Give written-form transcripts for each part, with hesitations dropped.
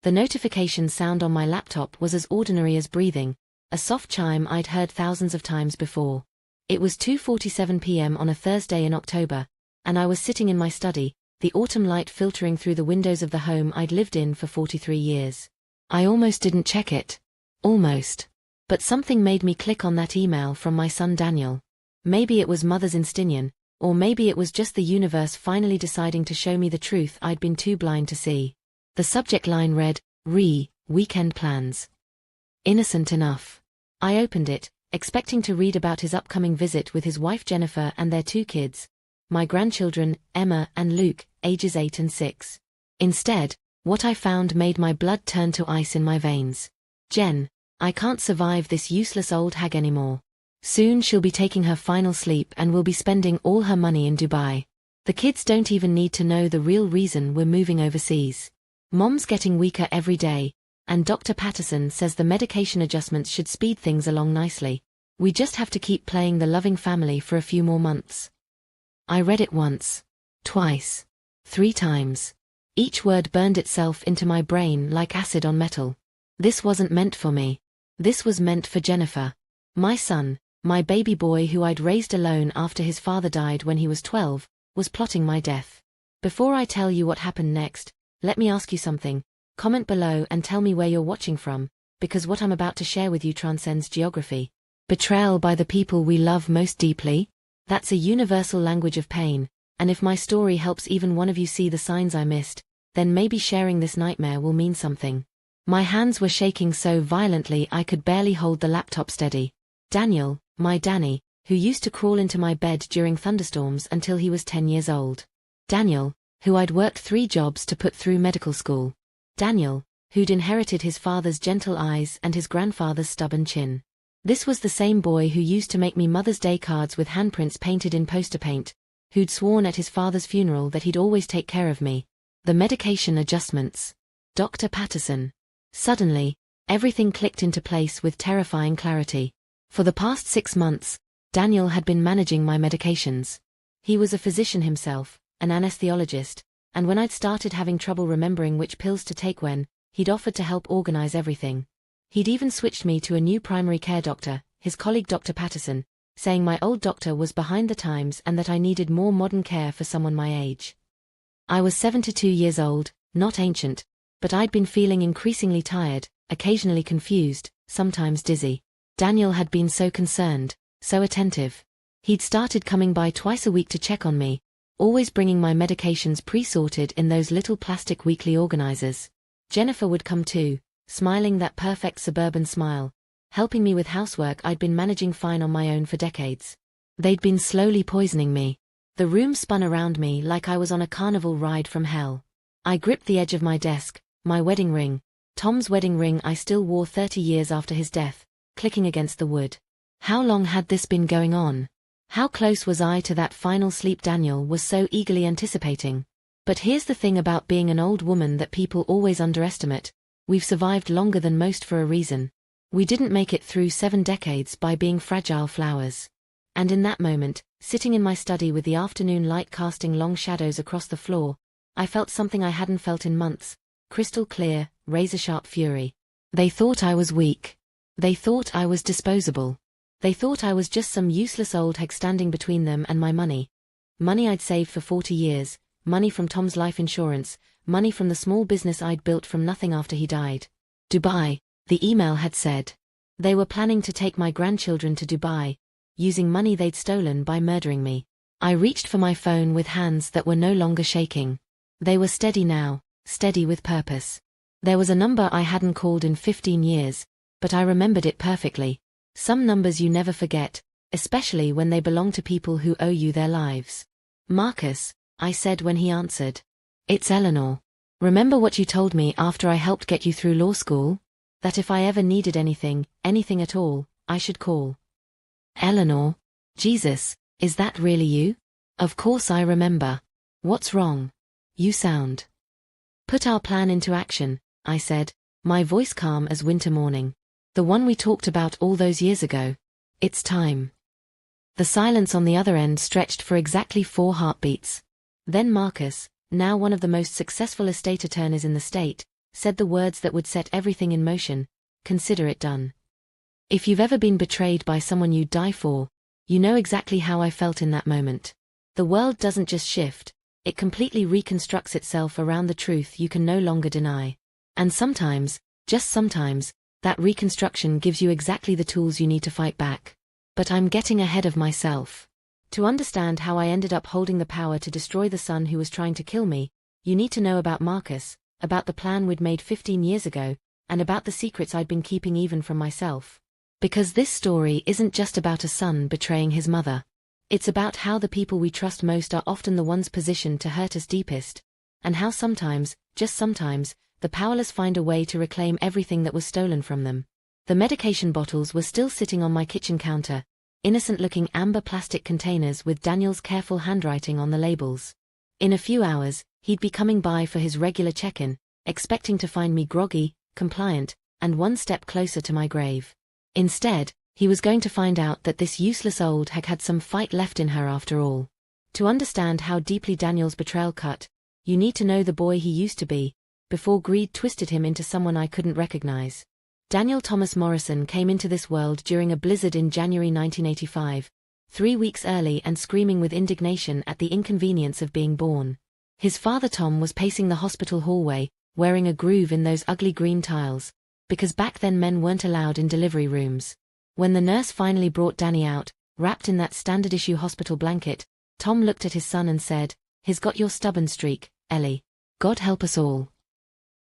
The notification sound on my laptop was as ordinary as breathing, a soft chime I'd heard thousands of times before. It was 2:47 p.m. on a Thursday in October, and I was sitting in my study, the autumn light filtering through the windows of the home I'd lived in for 43 years. I almost didn't check it. Almost. But something made me click on that email from my son Daniel. Maybe it was Mother's Instinian, or maybe it was just the universe finally deciding to show me the truth I'd been too blind to see. The subject line read, Weekend plans. Innocent enough. I opened it, expecting to read about his upcoming visit with his wife Jennifer and their 2 kids, my grandchildren, Emma and Luke, ages 8 and 6. Instead, what I found made my blood turn to ice in my veins. Jen, I can't survive this useless old hag anymore. Soon she'll be taking her final sleep and will be spending all her money in Dubai. The kids don't even need to know the real reason we're moving overseas. Mom's getting weaker every day, and Dr. Patterson says the medication adjustments should speed things along nicely. We just have to keep playing the loving family for a few more months. I read it once, twice, 3 times. Each word burned itself into my brain like acid on metal. This wasn't meant for me. This was meant for Jennifer. My son, my baby boy who I'd raised alone after his father died when he was 12, was plotting my death. Before I tell you what happened next, let me ask you something. Comment below and tell me where you're watching from, because what I'm about to share with you transcends geography. Betrayal by the people we love most deeply? That's a universal language of pain, and if my story helps even one of you see the signs I missed, then maybe sharing this nightmare will mean something. My hands were shaking so violently I could barely hold the laptop steady. Daniel, my Danny, who used to crawl into my bed during thunderstorms until he was 10 years old. Daniel, who I'd worked 3 jobs to put through medical school. Daniel, who'd inherited his father's gentle eyes and his grandfather's stubborn chin. This was the same boy who used to make me Mother's Day cards with handprints painted in poster paint, who'd sworn at his father's funeral that he'd always take care of me. The medication adjustments. Dr. Patterson. Suddenly, everything clicked into place with terrifying clarity. For the past 6 months, Daniel had been managing my medications. He was a physician himself, an anesthesiologist, and when I'd started having trouble remembering which pills to take when, he'd offered to help organize everything. He'd even switched me to a new primary care doctor, his colleague Dr. Patterson, saying my old doctor was behind the times and that I needed more modern care for someone my age. I was 72 years old, not ancient, but I'd been feeling increasingly tired, occasionally confused, sometimes dizzy. Daniel had been so concerned, so attentive. He'd started coming by twice a week to check on me, always bringing my medications pre-sorted in those little plastic weekly organizers. Jennifer would come too, smiling that perfect suburban smile, helping me with housework I'd been managing fine on my own for decades. They'd been slowly poisoning me. The room spun around me like I was on a carnival ride from hell. I gripped the edge of my desk, my wedding ring, Tom's wedding ring I still wore 30 years after his death, clicking against the wood. How long had this been going on? How close was I to that final sleep Daniel was so eagerly anticipating? But here's the thing about being an old woman that people always underestimate. We've survived longer than most for a reason. We didn't make it through 7 decades by being fragile flowers. And in that moment, sitting in my study with the afternoon light casting long shadows across the floor, I felt something I hadn't felt in months, crystal clear, razor-sharp fury. They thought I was weak. They thought I was disposable. They thought I was just some useless old hag standing between them and my money. Money I'd saved for 40 years, money from Tom's life insurance, money from the small business I'd built from nothing after he died. Dubai, the email had said. They were planning to take my grandchildren to Dubai, using money they'd stolen by murdering me. I reached for my phone with hands that were no longer shaking. They were steady now, steady with purpose. There was a number I hadn't called in 15 years, but I remembered it perfectly. Some numbers you never forget, especially when they belong to people who owe you their lives. Marcus, I said when he answered. It's Eleanor. Remember what you told me after I helped get you through law school? That if I ever needed anything, anything at all, I should call. Eleanor? Jesus, is that really you? Of course I remember. What's wrong? You sound. Put our plan into action, I said, my voice calm as winter morning. The one we talked about all those years ago. It's time. The silence on the other end stretched for exactly 4 heartbeats. Then Marcus, now one of the most successful estate attorneys in the state, said the words that would set everything in motion: "Consider it done." If you've ever been betrayed by someone you'd die for, you know exactly how I felt in that moment. The world doesn't just shift, it completely reconstructs itself around the truth you can no longer deny. And sometimes, just sometimes, that reconstruction gives you exactly the tools you need to fight back. But I'm getting ahead of myself. To understand how I ended up holding the power to destroy the son who was trying to kill me, you need to know about Marcus, about the plan we'd made 15 years ago, and about the secrets I'd been keeping even from myself. Because this story isn't just about a son betraying his mother. It's about how the people we trust most are often the ones positioned to hurt us deepest, and how sometimes, just sometimes, the powerless find a way to reclaim everything that was stolen from them. The medication bottles were still sitting on my kitchen counter, innocent-looking amber plastic containers with Daniel's careful handwriting on the labels. In a few hours, he'd be coming by for his regular check-in, expecting to find me groggy, compliant, and one step closer to my grave. Instead, he was going to find out that this useless old hag had some fight left in her after all. To understand how deeply Daniel's betrayal cut, you need to know the boy he used to be, before greed twisted him into someone I couldn't recognize. Daniel Thomas Morrison came into this world during a blizzard in January 1985, 3 weeks early, and screaming with indignation at the inconvenience of being born. His father Tom was pacing the hospital hallway, wearing a groove in those ugly green tiles, because back then men weren't allowed in delivery rooms. When the nurse finally brought Danny out, wrapped in that standard-issue hospital blanket, Tom looked at his son and said, "He's got your stubborn streak, Ellie. God help us all."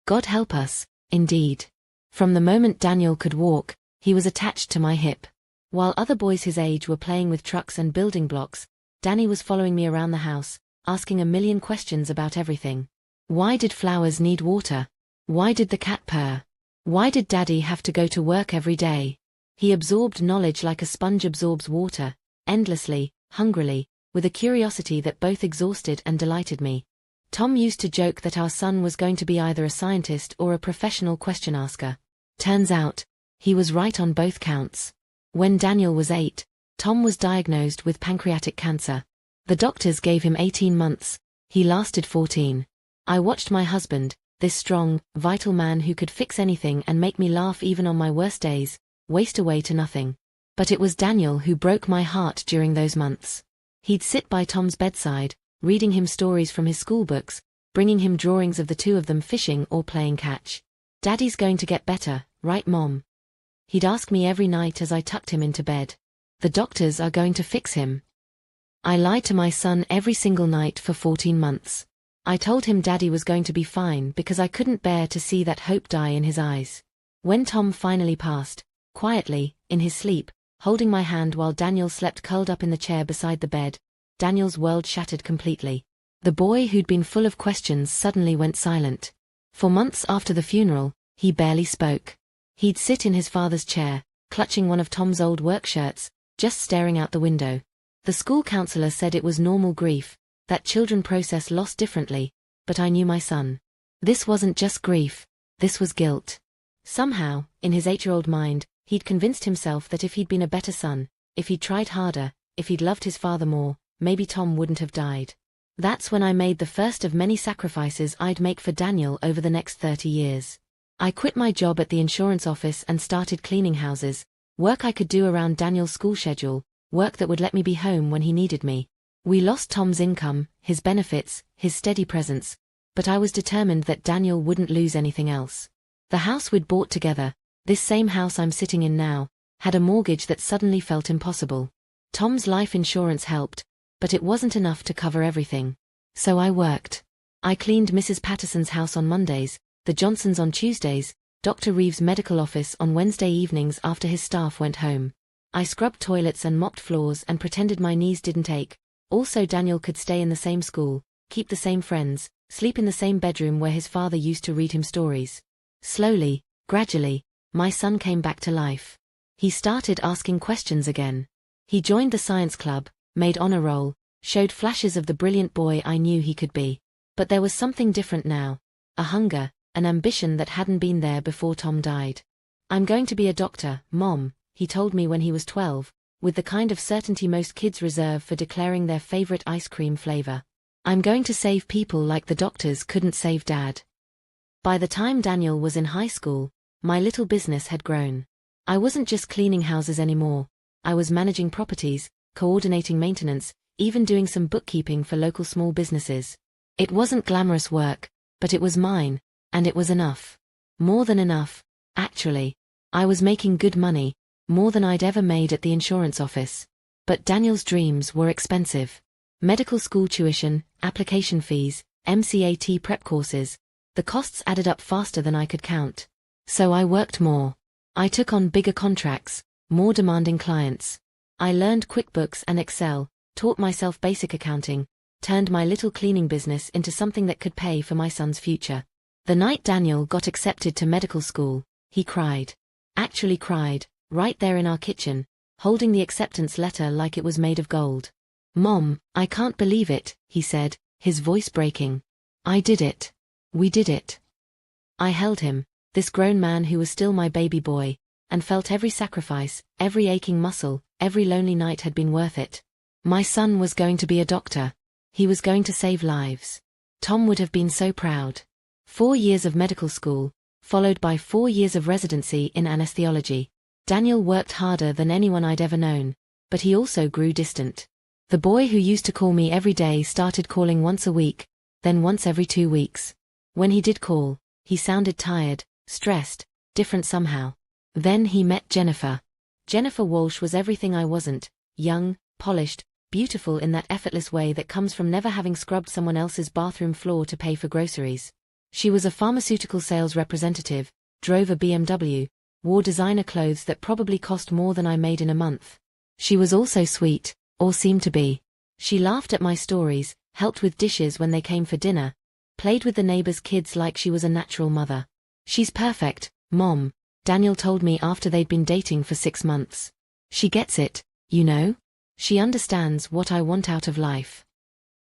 God help us, indeed. From the moment Daniel could walk, he was attached to my hip. While other boys his age were playing with trucks and building blocks, Danny was following me around the house, asking a million questions about everything. Why did flowers need water? Why did the cat purr? Why did Daddy have to go to work every day? He absorbed knowledge like a sponge absorbs water, endlessly, hungrily, with a curiosity that both exhausted and delighted me. Tom used to joke that our son was going to be either a scientist or a professional question asker. Turns out, he was right on both counts. When Daniel was 8, Tom was diagnosed with pancreatic cancer. The doctors gave him 18 months. He lasted 14. I watched my husband, this strong, vital man who could fix anything and make me laugh even on my worst days, waste away to nothing. But it was Daniel who broke my heart during those months. He'd sit by Tom's bedside, reading him stories from his schoolbooks, bringing him drawings of the two of them fishing or playing catch. "Daddy's going to get better, right, Mom?" He'd ask me every night as I tucked him into bed. "The doctors are going to fix him." I lied to my son every single night for 14 months. I told him Daddy was going to be fine because I couldn't bear to see that hope die in his eyes. When Tom finally passed, quietly, in his sleep, holding my hand while Daniel slept curled up in the chair beside the bed, Daniel's world shattered completely. The boy who'd been full of questions suddenly went silent. For months after the funeral, he barely spoke. He'd sit in his father's chair, clutching one of Tom's old work shirts, just staring out the window. The school counselor said it was normal grief, that children process loss differently, but I knew my son. This wasn't just grief, this was guilt. Somehow, in his 8-year-old mind, he'd convinced himself that if he'd been a better son, if he'd tried harder, if he'd loved his father more, maybe Tom wouldn't have died. That's when I made the first of many sacrifices I'd make for Daniel over the next 30 years. I quit my job at the insurance office and started cleaning houses, work I could do around Daniel's school schedule, work that would let me be home when he needed me. We lost Tom's income, his benefits, his steady presence, but I was determined that Daniel wouldn't lose anything else. The house we'd bought together, this same house I'm sitting in now, had a mortgage that suddenly felt impossible. Tom's life insurance helped, but it wasn't enough to cover everything. So I worked. I cleaned Mrs. Patterson's house on Mondays, the Johnsons on Tuesdays, Dr. Reeves' medical office on Wednesday evenings after his staff went home. I scrubbed toilets and mopped floors and pretended my knees didn't ache. Also Daniel could stay in the same school, keep the same friends, sleep in the same bedroom where his father used to read him stories. Slowly, gradually, my son came back to life. He started asking questions again. He joined the science club, made honor roll, showed flashes of the brilliant boy I knew he could be. But there was something different now. A hunger, an ambition that hadn't been there before Tom died. "I'm going to be a doctor, Mom," he told me when he was 12, with the kind of certainty most kids reserve for declaring their favorite ice cream flavor. "I'm going to save people like the doctors couldn't save Dad." By the time Daniel was in high school, my little business had grown. I wasn't just cleaning houses anymore. I was managing properties, coordinating maintenance, even doing some bookkeeping for local small businesses. It wasn't glamorous work, but it was mine, and it was enough. More than enough, actually. I was making good money, more than I'd ever made at the insurance office. But Daniel's dreams were expensive. Medical school tuition, application fees, MCAT prep courses. The costs added up faster than I could count. So I worked more. I took on bigger contracts, more demanding clients. I learned QuickBooks and Excel, taught myself basic accounting, turned my little cleaning business into something that could pay for my son's future. The night Daniel got accepted to medical school, he cried. Actually cried, right there in our kitchen, holding the acceptance letter like it was made of gold. "Mom, I can't believe it," he said, his voice breaking. "I did it. We did it." I held him, this grown man who was still my baby boy, and felt every sacrifice, every aching muscle, every lonely night had been worth it. My son was going to be a doctor. He was going to save lives. Tom would have been so proud. 4 years of medical school, followed by 4 years of residency in anesthesiology. Daniel worked harder than anyone I'd ever known, but he also grew distant. The boy who used to call me every day started calling once a week, then once every 2 weeks. When he did call, he sounded tired, stressed, different somehow. Then he met Jennifer. Jennifer Walsh was everything I wasn't: young, polished, beautiful in that effortless way that comes from never having scrubbed someone else's bathroom floor to pay for groceries. She was a pharmaceutical sales representative, drove a BMW, wore designer clothes that probably cost more than I made in a month. She was also sweet, or seemed to be. She laughed at my stories, helped with dishes when they came for dinner, played with the neighbors' kids like she was a natural mother. "She's perfect, Mom," Daniel told me after they'd been dating for 6 months. "She gets it, you know? She understands what I want out of life."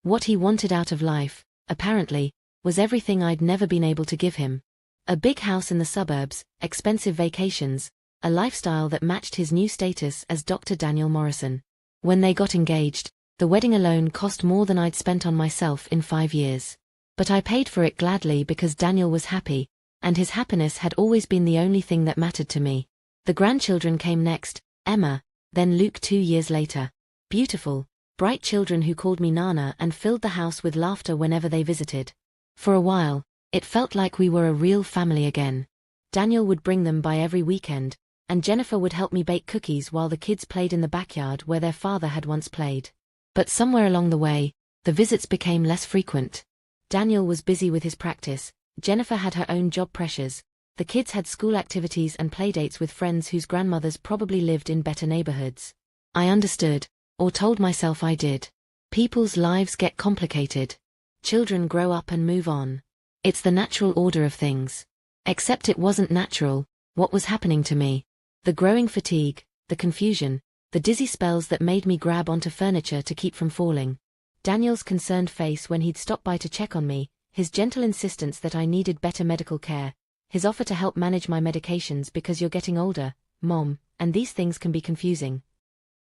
What he wanted out of life, apparently, was everything I'd never been able to give him. A big house in the suburbs, expensive vacations, a lifestyle that matched his new status as Dr. Daniel Morrison. When they got engaged, the wedding alone cost more than I'd spent on myself in 5 years. But I paid for it gladly because Daniel was happy, and his happiness had always been the only thing that mattered to me. The grandchildren came next, Emma, then Luke 2 years later. Beautiful, bright children who called me Nana and filled the house with laughter whenever they visited. For a while, it felt like we were a real family again. Daniel would bring them by every weekend, and Jennifer would help me bake cookies while the kids played in the backyard where their father had once played. But somewhere along the way, the visits became less frequent. Daniel was busy with his practice, Jennifer had her own job pressures, the kids had school activities and playdates with friends whose grandmothers probably lived in better neighborhoods. I understood, or told myself I did. People's lives get complicated. Children grow up and move on. It's the natural order of things. Except it wasn't natural, what was happening to me. The growing fatigue, the confusion, the dizzy spells that made me grab onto furniture to keep from falling. Daniel's concerned face when he'd stop by to check on me, his gentle insistence that I needed better medical care, his offer to help manage my medications because you're getting older, Mom, and these things can be confusing.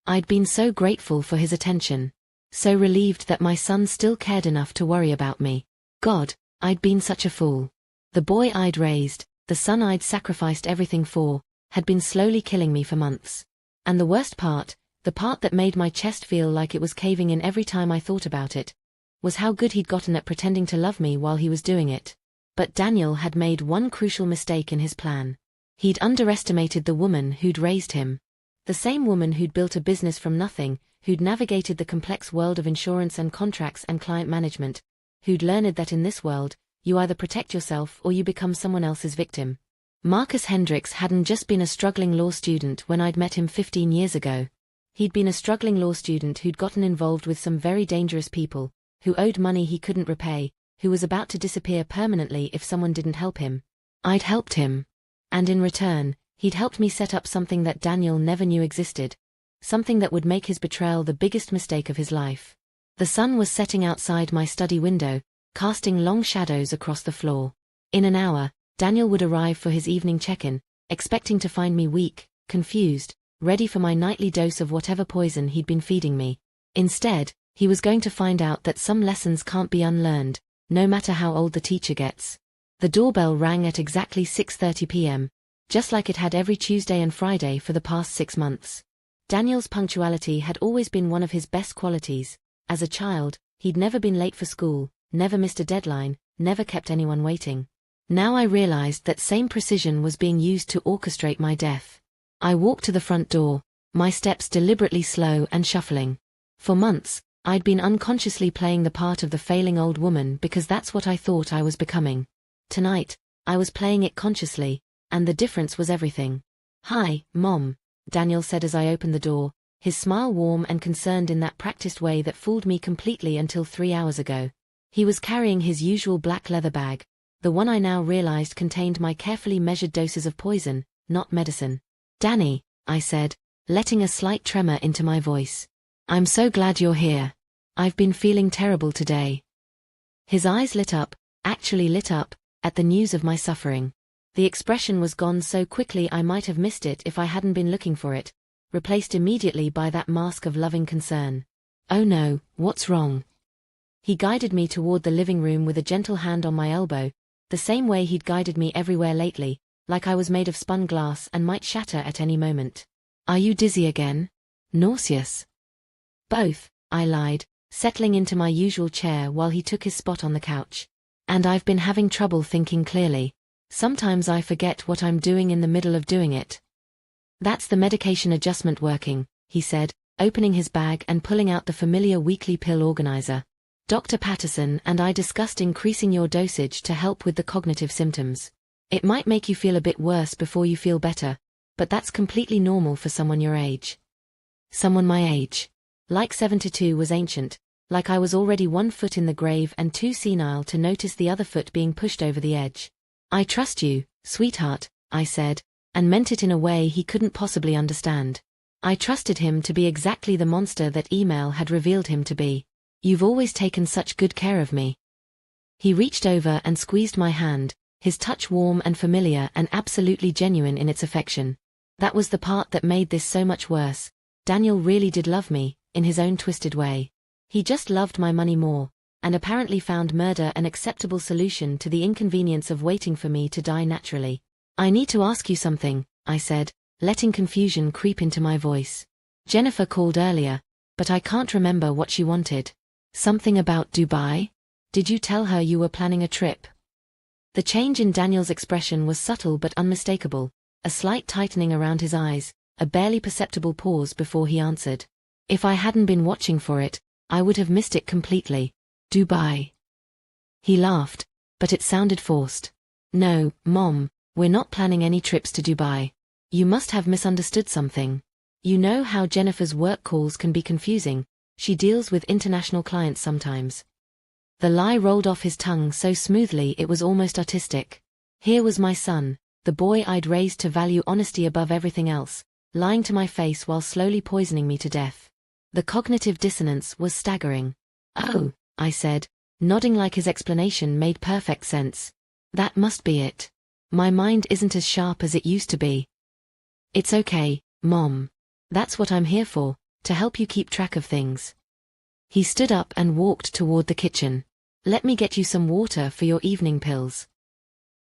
I'd been so grateful for his attention. So relieved that my son still cared enough to worry about me. God, I'd been such a fool. The boy I'd raised, the son I'd sacrificed everything for, had been slowly killing me for months. And the worst part, the part that made my chest feel like it was caving in every time I thought about it, was how good he'd gotten at pretending to love me while he was doing it. But Daniel had made one crucial mistake in his plan. He'd underestimated the woman who'd raised him. The same woman who'd built a business from nothing, who'd navigated the complex world of insurance and contracts and client management, who'd learned that in this world, you either protect yourself or you become someone else's victim. Marcus Hendricks hadn't just been a struggling law student when I'd met him 15 years ago. He'd been a struggling law student who'd gotten involved with some very dangerous people, who owed money he couldn't repay, who was about to disappear permanently if someone didn't help him. I'd helped him. And in return, he'd helped me set up something that Daniel never knew existed. Something that would make his betrayal the biggest mistake of his life. The sun was setting outside my study window, casting long shadows across the floor. In an hour, Daniel would arrive for his evening check-in, expecting to find me weak, confused, ready for my nightly dose of whatever poison he'd been feeding me. Instead, he was going to find out that some lessons can't be unlearned, no matter how old the teacher gets. The doorbell rang at exactly 6:30 p.m., just like it had every Tuesday and Friday for the past 6 months. Daniel's punctuality had always been one of his best qualities. As a child, he'd never been late for school, never missed a deadline, never kept anyone waiting. Now I realized that same precision was being used to orchestrate my death. I walked to the front door, my steps deliberately slow and shuffling. For months, I'd been unconsciously playing the part of the failing old woman because that's what I thought I was becoming. Tonight, I was playing it consciously, and the difference was everything. "Hi, Mom," Daniel said as I opened the door, his smile warm and concerned in that practiced way that fooled me completely until 3 hours ago. He was carrying his usual black leather bag, the one I now realized contained my carefully measured doses of poison, not medicine. "Danny," I said, letting a slight tremor into my voice. "I'm so glad you're here. I've been feeling terrible today." His eyes lit up, actually lit up, at the news of my suffering. The expression was gone so quickly I might have missed it if I hadn't been looking for it, replaced immediately by that mask of loving concern. "Oh no, what's wrong?" He guided me toward the living room with a gentle hand on my elbow, the same way he'd guided me everywhere lately, like I was made of spun glass and might shatter at any moment. "Are you dizzy again? Nauseous?" "Both," I lied, settling into my usual chair while he took his spot on the couch. "And I've been having trouble thinking clearly. Sometimes I forget what I'm doing in the middle of doing it." "That's the medication adjustment working," he said, opening his bag and pulling out the familiar weekly pill organizer. "Dr. Patterson and I discussed increasing your dosage to help with the cognitive symptoms. It might make you feel a bit worse before you feel better, but that's completely normal for someone your age." Someone my age. Like 72 was ancient, like I was already 1 foot in the grave and too senile to notice the other foot being pushed over the edge. "I trust you, sweetheart," I said, and meant it in a way he couldn't possibly understand. I trusted him to be exactly the monster that email had revealed him to be. "You've always taken such good care of me." He reached over and squeezed my hand, his touch warm and familiar and absolutely genuine in its affection. That was the part that made this so much worse. Daniel really did love me, in his own twisted way. He just loved my money more, and apparently found murder an acceptable solution to the inconvenience of waiting for me to die naturally. "I need to ask you something," I said, letting confusion creep into my voice. "Jennifer called earlier, but I can't remember what she wanted. Something about Dubai? Did you tell her you were planning a trip?" The change in Daniel's expression was subtle but unmistakable, a slight tightening around his eyes, a barely perceptible pause before he answered. "If I hadn't been watching for it, I would have missed it completely. Dubai." He laughed, but it sounded forced. "No, Mom, we're not planning any trips to Dubai. You must have misunderstood something. You know how Jennifer's work calls can be confusing. She deals with international clients sometimes." The lie rolled off his tongue so smoothly it was almost artistic. Here was my son, the boy I'd raised to value honesty above everything else, lying to my face while slowly poisoning me to death. The cognitive dissonance was staggering. "Oh," I said, nodding like his explanation made perfect sense. "That must be it. My mind isn't as sharp as it used to be." "It's okay, Mom. That's what I'm here for, to help you keep track of things." He stood up and walked toward the kitchen. "Let me get you some water for your evening pills."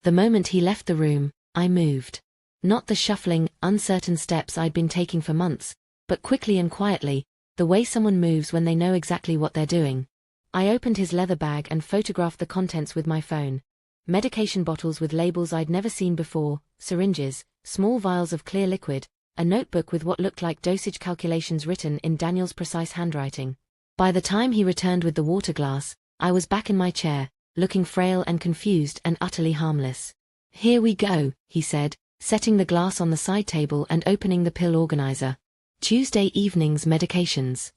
The moment he left the room, I moved. Not the shuffling, uncertain steps I'd been taking for months, but quickly and quietly, the way someone moves when they know exactly what they're doing. I opened his leather bag and photographed the contents with my phone. Medication bottles with labels I'd never seen before, syringes, small vials of clear liquid, a notebook with what looked like dosage calculations written in Daniel's precise handwriting. By the time he returned with the water glass, I was back in my chair, looking frail and confused and utterly harmless. "Here we go," he said, setting the glass on the side table and opening the pill organizer. "Tuesday evening's medications."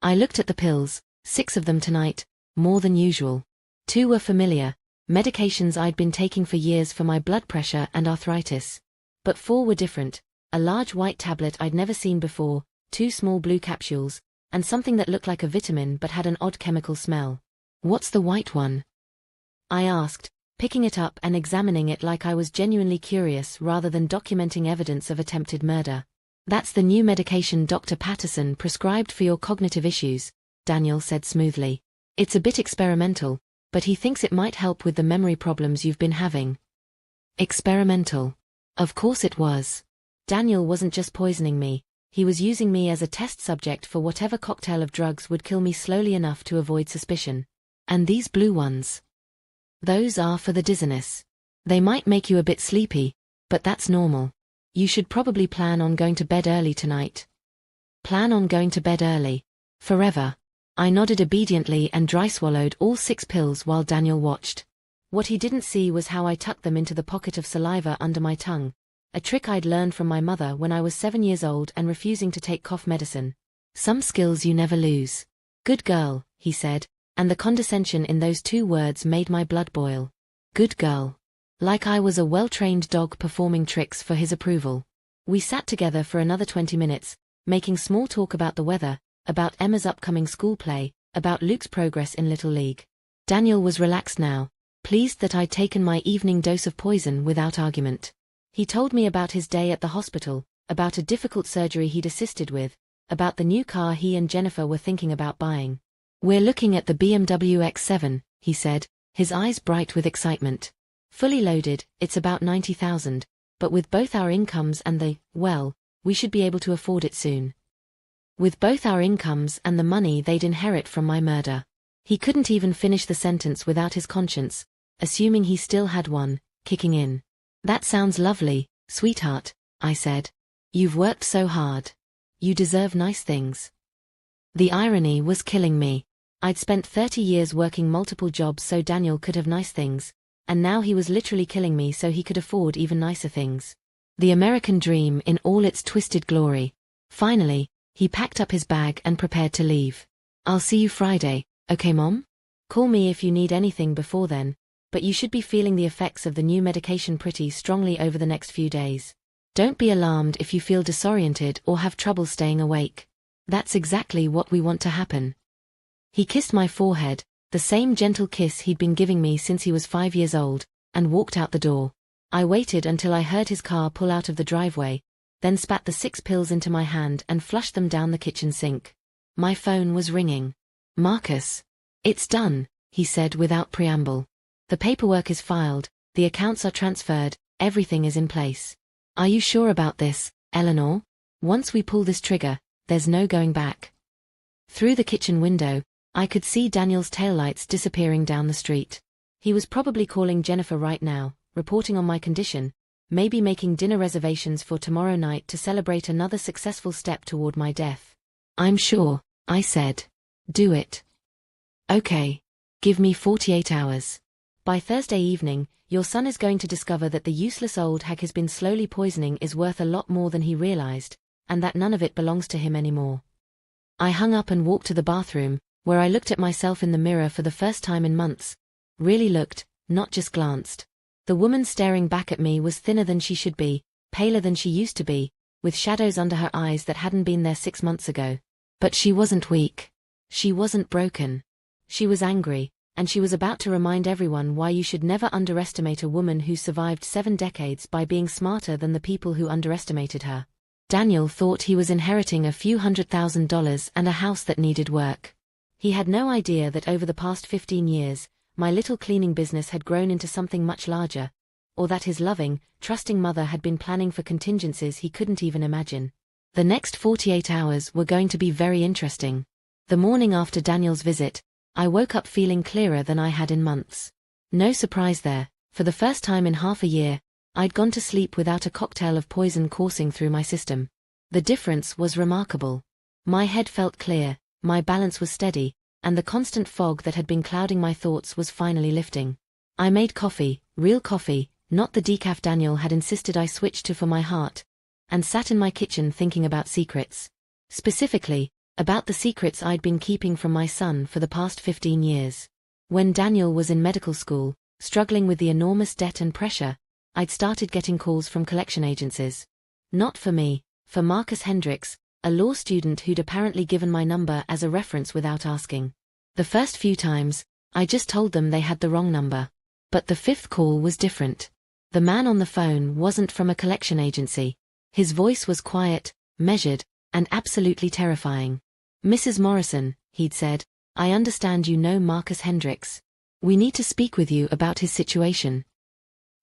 I looked at the pills, 6 of them tonight, more than usual. 2 were familiar, medications I'd been taking for years for my blood pressure and arthritis. But 4 were different, a large white tablet I'd never seen before, 2 small blue capsules, and something that looked like a vitamin but had an odd chemical smell. "What's the white one?" I asked, picking it up and examining it like I was genuinely curious rather than documenting evidence of attempted murder. "That's the new medication Dr. Patterson prescribed for your cognitive issues," Daniel said smoothly. "It's a bit experimental, but he thinks it might help with the memory problems you've been having. Experimental. Of course it was. Daniel wasn't just poisoning me, he was using me as a test subject for whatever cocktail of drugs would kill me slowly enough to avoid suspicion. And these blue ones? Those are for the dizziness. They might make you a bit sleepy, but that's normal. You should probably plan on going to bed early tonight. Plan on going to bed early. Forever. I nodded obediently and dry swallowed all 6 pills while Daniel watched. What he didn't see was how I tucked them into the pocket of saliva under my tongue, a trick I'd learned from my mother when I was 7 years old and refusing to take cough medicine. Some skills you never lose. Good girl, he said, and the condescension in those 2 words made my blood boil. Good girl. Like I was a well-trained dog performing tricks for his approval. We sat together for another 20 minutes, making small talk about the weather, about Emma's upcoming school play, about Luke's progress in Little League. Daniel was relaxed now, pleased that I'd taken my evening dose of poison without argument. He told me about his day at the hospital, about a difficult surgery he'd assisted with, about the new car he and Jennifer were thinking about buying. We're looking at the BMW X7, he said, his eyes bright with excitement. Fully loaded, it's about 90,000, but with both our incomes and we should be able to afford it soon. With both our incomes and the money they'd inherit from my murder. He couldn't even finish the sentence without his conscience, assuming he still had one, kicking in. That sounds lovely, sweetheart, I said. You've worked so hard. You deserve nice things. The irony was killing me. I'd spent 30 years working multiple jobs so Daniel could have nice things, and now he was literally killing me so he could afford even nicer things. The American dream in all its twisted glory. Finally, he packed up his bag and prepared to leave. I'll see you Friday, okay Mom? Call me if you need anything before then, but you should be feeling the effects of the new medication pretty strongly over the next few days. Don't be alarmed if you feel disoriented or have trouble staying awake. That's exactly what we want to happen. He kissed my forehead, the same gentle kiss he'd been giving me since he was 5 years old, and walked out the door. I waited until I heard his car pull out of the driveway, then spat the 6 pills into my hand and flushed them down the kitchen sink. My phone was ringing. Marcus. It's done, he said without preamble. The paperwork is filed, the accounts are transferred, everything is in place. Are you sure about this, Eleanor? Once we pull this trigger, there's no going back. Through the kitchen window, I could see Daniel's taillights disappearing down the street. He was probably calling Jennifer right now, reporting on my condition, maybe making dinner reservations for tomorrow night to celebrate another successful step toward my death. I'm sure, I said. Do it. Okay. Give me 48 hours. By Thursday evening, your son is going to discover that the useless old hag has been slowly poisoning is worth a lot more than he realized, and that none of it belongs to him anymore. I hung up and walked to the bathroom, where I looked at myself in the mirror for the first time in months. Really looked, not just glanced. The woman staring back at me was thinner than she should be, paler than she used to be, with shadows under her eyes that hadn't been there 6 months ago. But she wasn't weak. She wasn't broken. She was angry, and she was about to remind everyone why you should never underestimate a woman who survived 7 decades by being smarter than the people who underestimated her. Daniel thought he was inheriting a few $100,000 and a house that needed work. He had no idea that over the past 15 years, my little cleaning business had grown into something much larger, or that his loving, trusting mother had been planning for contingencies he couldn't even imagine. The next 48 hours were going to be very interesting. The morning after Daniel's visit, I woke up feeling clearer than I had in months. No surprise there, for the first time in half a year, I'd gone to sleep without a cocktail of poison coursing through my system. The difference was remarkable. My head felt clear, my balance was steady, and the constant fog that had been clouding my thoughts was finally lifting. I made coffee, real coffee, not the decaf Daniel had insisted I switch to for my heart, and sat in my kitchen thinking about secrets. Specifically, about the secrets I'd been keeping from my son for the past 15 years. When Daniel was in medical school, struggling with the enormous debt and pressure, I'd started getting calls from collection agencies. Not for me, for Marcus Hendricks, a law student who'd apparently given my number as a reference without asking. The first few times, I just told them they had the wrong number. But the 5th call was different. The man on the phone wasn't from a collection agency. His voice was quiet, measured, and absolutely terrifying. Mrs. Morrison, he'd said, I understand you know Marcus Hendricks. We need to speak with you about his situation.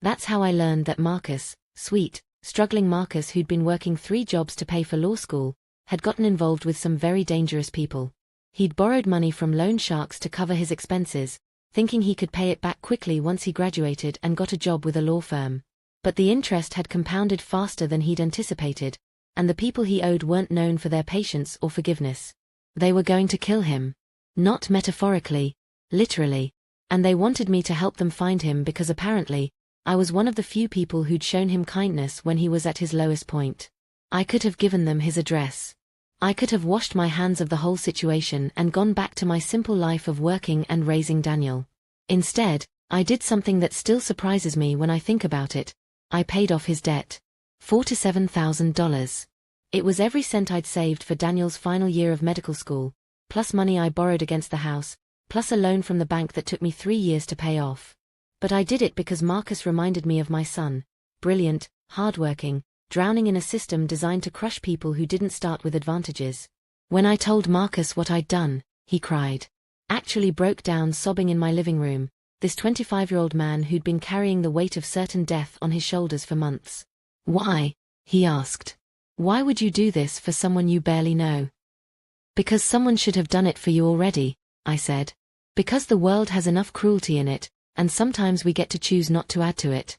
That's how I learned that Marcus, sweet, struggling Marcus who'd been working 3 jobs to pay for law school, had gotten involved with some very dangerous people. He'd borrowed money from loan sharks to cover his expenses, thinking he could pay it back quickly once he graduated and got a job with a law firm. But the interest had compounded faster than he'd anticipated, and the people he owed weren't known for their patience or forgiveness. They were going to kill him. Not metaphorically, literally. And they wanted me to help them find him because apparently, I was one of the few people who'd shown him kindness when he was at his lowest point. I could have given them his address. I could have washed my hands of the whole situation and gone back to my simple life of working and raising Daniel. Instead, I did something that still surprises me when I think about it. I paid off his debt. $47,000. It was every cent I'd saved for Daniel's final year of medical school, plus money I borrowed against the house, plus a loan from the bank that took me 3 years to pay off. But I did it because Marcus reminded me of my son, brilliant, hardworking, drowning in a system designed to crush people who didn't start with advantages. When I told Marcus what I'd done, he cried. Actually broke down sobbing in my living room, this 25-year-old man who'd been carrying the weight of certain death on his shoulders for months. Why? He asked. Why would you do this for someone you barely know? Because someone should have done it for you already, I said. Because the world has enough cruelty in it, and sometimes we get to choose not to add to it.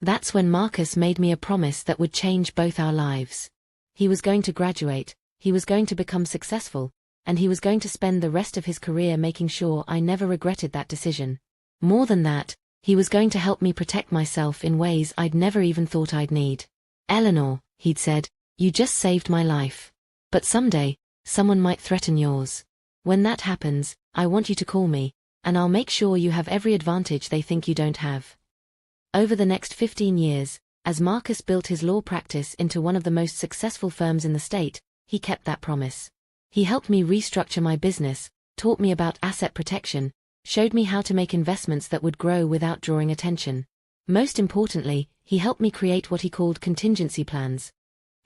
That's when Marcus made me a promise that would change both our lives. He was going to graduate, he was going to become successful, and he was going to spend the rest of his career making sure I never regretted that decision. More than that, he was going to help me protect myself in ways I'd never even thought I'd need. Eleanor, he'd said, you just saved my life. But someday, someone might threaten yours. When that happens, I want you to call me, and I'll make sure you have every advantage they think you don't have. Over the next 15 years, as Marcus built his law practice into one of the most successful firms in the state, he kept that promise. He helped me restructure my business, taught me about asset protection, showed me how to make investments that would grow without drawing attention. Most importantly, he helped me create what he called contingency plans.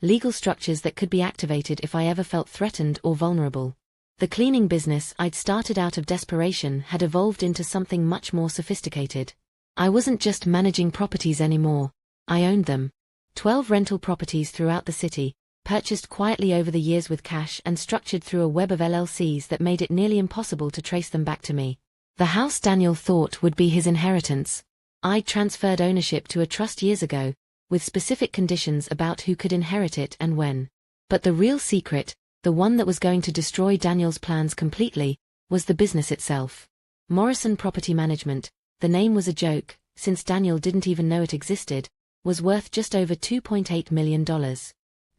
Legal structures that could be activated if I ever felt threatened or vulnerable. The cleaning business I'd started out of desperation had evolved into something much more sophisticated. I wasn't just managing properties anymore, I owned them. 12 rental properties throughout the city, purchased quietly over the years with cash and structured through a web of LLCs that made it nearly impossible to trace them back to me. The house Daniel thought would be his inheritance. I'd transferred ownership to a trust years ago, with specific conditions about who could inherit it and when. But the real secret, the one that was going to destroy Daniel's plans completely, was the business itself. Morrison Property Management, the name was a joke, since Daniel didn't even know it existed, was worth just over $2.8 million.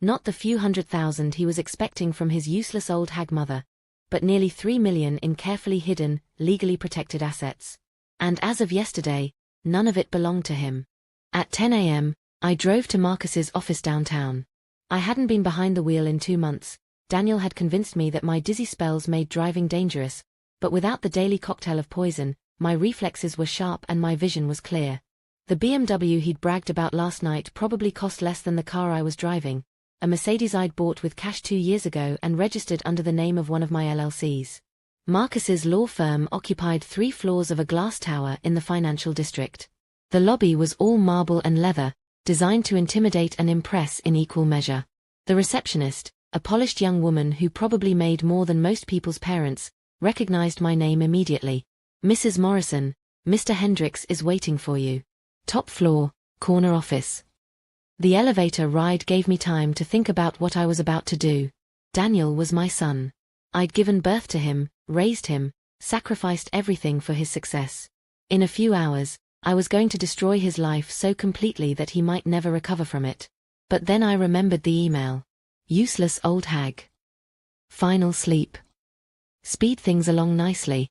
Not the few $100,000 he was expecting from his useless old hag mother, but nearly $3 million in carefully hidden, legally protected assets. And as of yesterday, none of it belonged to him. At 10 a.m., I drove to Marcus's office downtown. I hadn't been behind the wheel in 2 months. Daniel had convinced me that my dizzy spells made driving dangerous, but without the daily cocktail of poison, my reflexes were sharp and my vision was clear. The BMW he'd bragged about last night probably cost less than the car I was driving, a Mercedes I'd bought with cash 2 years ago and registered under the name of one of my LLCs. Marcus's law firm occupied 3 floors of a glass tower in the financial district. The lobby was all marble and leather, designed to intimidate and impress in equal measure. The receptionist, a polished young woman who probably made more than most people's parents, recognized my name immediately. Mrs. Morrison, Mr. Hendricks is waiting for you. Top floor, corner office. The elevator ride gave me time to think about what I was about to do. Daniel was my son. I'd given birth to him, raised him, sacrificed everything for his success. In a few hours, I was going to destroy his life so completely that he might never recover from it. But then I remembered the email. Useless old hag. Final sleep. Speed things along nicely.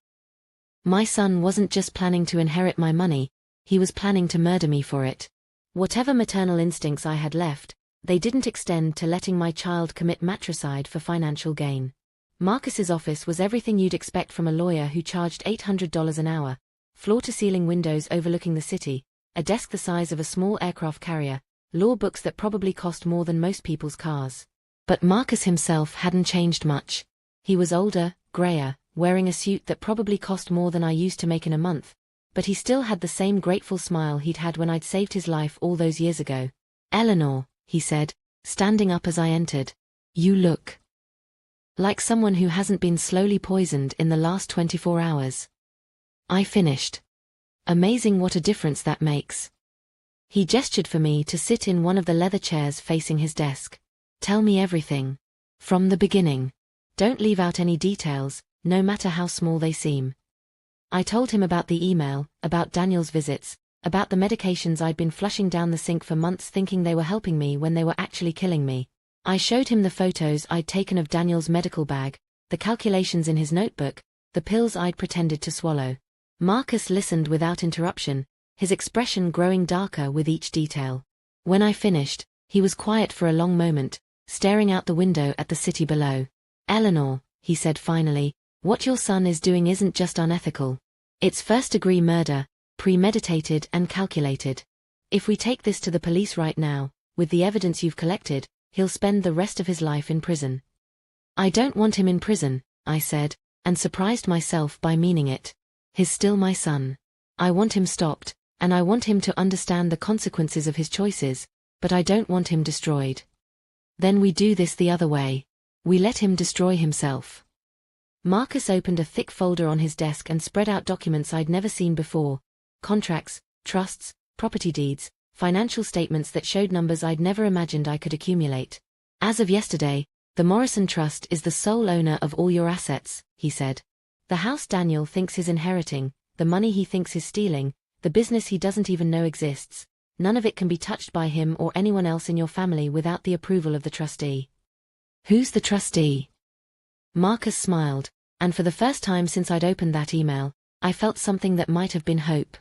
My son wasn't just planning to inherit my money, he was planning to murder me for it. Whatever maternal instincts I had left, they didn't extend to letting my child commit matricide for financial gain. Marcus's office was everything you'd expect from a lawyer who charged $800 an hour, floor-to-ceiling windows overlooking the city, a desk the size of a small aircraft carrier, law books that probably cost more than most people's cars. But Marcus himself hadn't changed much. He was older, grayer, wearing a suit that probably cost more than I used to make in a month, but he still had the same grateful smile he'd had when I'd saved his life all those years ago. "Eleanor," he said, standing up as I entered. "You look like someone who hasn't been slowly poisoned in the last 24 hours. I finished. Amazing what a difference that makes." He gestured for me to sit in one of the leather chairs facing his desk. "Tell me everything. From the beginning. Don't leave out any details, no matter how small they seem." I told him about the email, about Daniel's visits, about the medications I'd been flushing down the sink for months thinking they were helping me when they were actually killing me. I showed him the photos I'd taken of Daniel's medical bag, the calculations in his notebook, the pills I'd pretended to swallow. Marcus listened without interruption, his expression growing darker with each detail. When I finished, he was quiet for a long moment, staring out the window at the city below. "Eleanor," he said finally, "what your son is doing isn't just unethical. It's first-degree murder, premeditated and calculated. If we take this to the police right now, with the evidence you've collected, he'll spend the rest of his life in prison." "I don't want him in prison," I said, and surprised myself by meaning it. "He's still my son. I want him stopped, and I want him to understand the consequences of his choices, but I don't want him destroyed." "Then we do this the other way. We let him destroy himself." Marcus opened a thick folder on his desk and spread out documents I'd never seen before. Contracts, trusts, property deeds, financial statements that showed numbers I'd never imagined I could accumulate. "As of yesterday, the Morrison Trust is the sole owner of all your assets," he said. "The house Daniel thinks he's inheriting, the money he thinks he's stealing, the business he doesn't even know exists, none of it can be touched by him or anyone else in your family without the approval of the trustee." "Who's the trustee?" Marcus smiled, and for the first time since I'd opened that email, I felt something that might have been hope.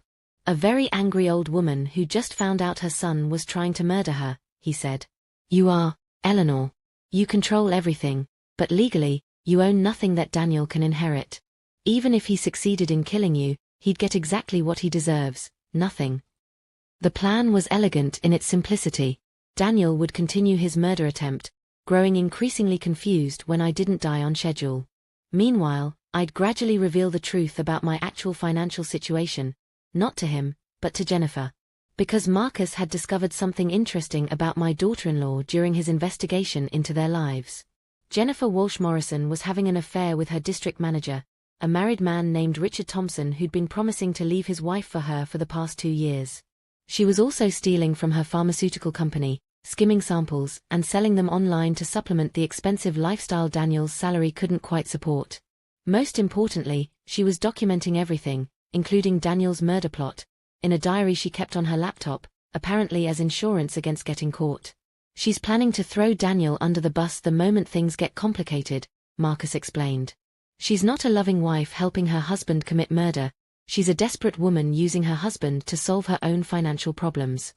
"A very angry old woman who just found out her son was trying to murder her," he said. "You are, Eleanor. You control everything, but legally, you own nothing that Daniel can inherit. Even if he succeeded in killing you, he'd get exactly what he deserves, nothing." The plan was elegant in its simplicity. Daniel would continue his murder attempt, growing increasingly confused when I didn't die on schedule. Meanwhile, I'd gradually reveal the truth about my actual financial situation, not to him, but to Jennifer. Because Marcus had discovered something interesting about my daughter-in-law during his investigation into their lives. Jennifer Walsh Morrison was having an affair with her district manager, a married man named Richard Thompson who'd been promising to leave his wife for her for the past 2 years. She was also stealing from her pharmaceutical company, skimming samples, and selling them online to supplement the expensive lifestyle Daniel's salary couldn't quite support. Most importantly, she was documenting everything, including Daniel's murder plot, in a diary she kept on her laptop, apparently as insurance against getting caught. "She's planning to throw Daniel under the bus the moment things get complicated," Marcus explained. "She's not a loving wife helping her husband commit murder, she's a desperate woman using her husband to solve her own financial problems."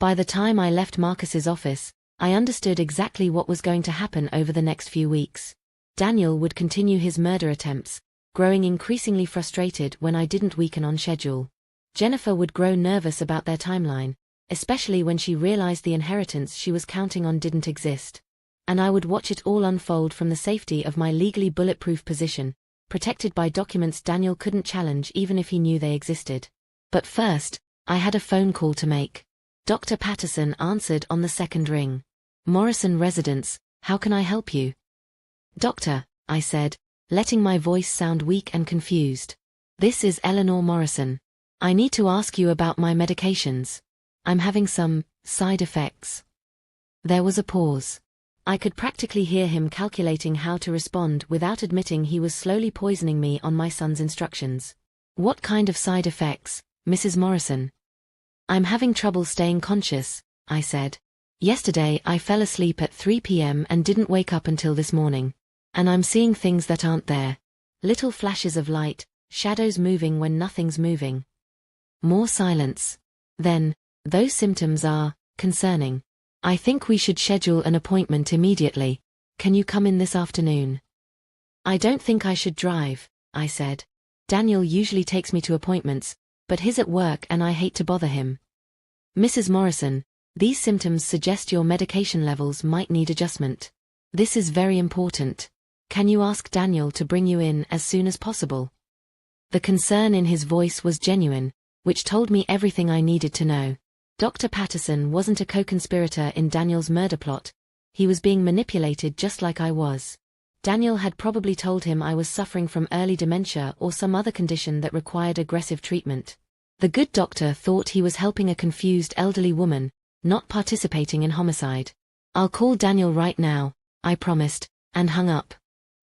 By the time I left Marcus's office, I understood exactly what was going to happen over the next few weeks. Daniel would continue his murder attempts, growing increasingly frustrated when I didn't weaken on schedule. Jennifer would grow nervous about their timeline, especially when she realized the inheritance she was counting on didn't exist. And I would watch it all unfold from the safety of my legally bulletproof position, protected by documents Daniel couldn't challenge even if he knew they existed. But first, I had a phone call to make. Dr. Patterson answered on the second ring. "Morrison Residence, how can I help you?" "Doctor," I said, letting my voice sound weak and confused. "This is Eleanor Morrison. I need to ask you about my medications. I'm having some side effects." There was a pause. I could practically hear him calculating how to respond without admitting he was slowly poisoning me on my son's instructions. "What kind of side effects, Mrs. Morrison?" "I'm having trouble staying conscious," I said. "Yesterday I fell asleep at 3 p.m. and didn't wake up until this morning. And I'm seeing things that aren't there. Little flashes of light, shadows moving when nothing's moving." More silence. "Then, those symptoms are concerning. I think we should schedule an appointment immediately. Can you come in this afternoon?" "I don't think I should drive," I said. "Daniel usually takes me to appointments, but he's at work and I hate to bother him." "Mrs. Morrison, these symptoms suggest your medication levels might need adjustment. This is very important. Can you ask Daniel to bring you in as soon as possible? The concern in his voice was genuine, which told me everything I needed to know. Dr. Patterson wasn't a co-conspirator in Daniel's murder plot. He was being manipulated just like I was. Daniel had probably told him I was suffering from early dementia or some other condition that required aggressive treatment. The good doctor thought he was helping a confused elderly woman, not participating in homicide. I'll call Daniel right now, I promised, and hung up.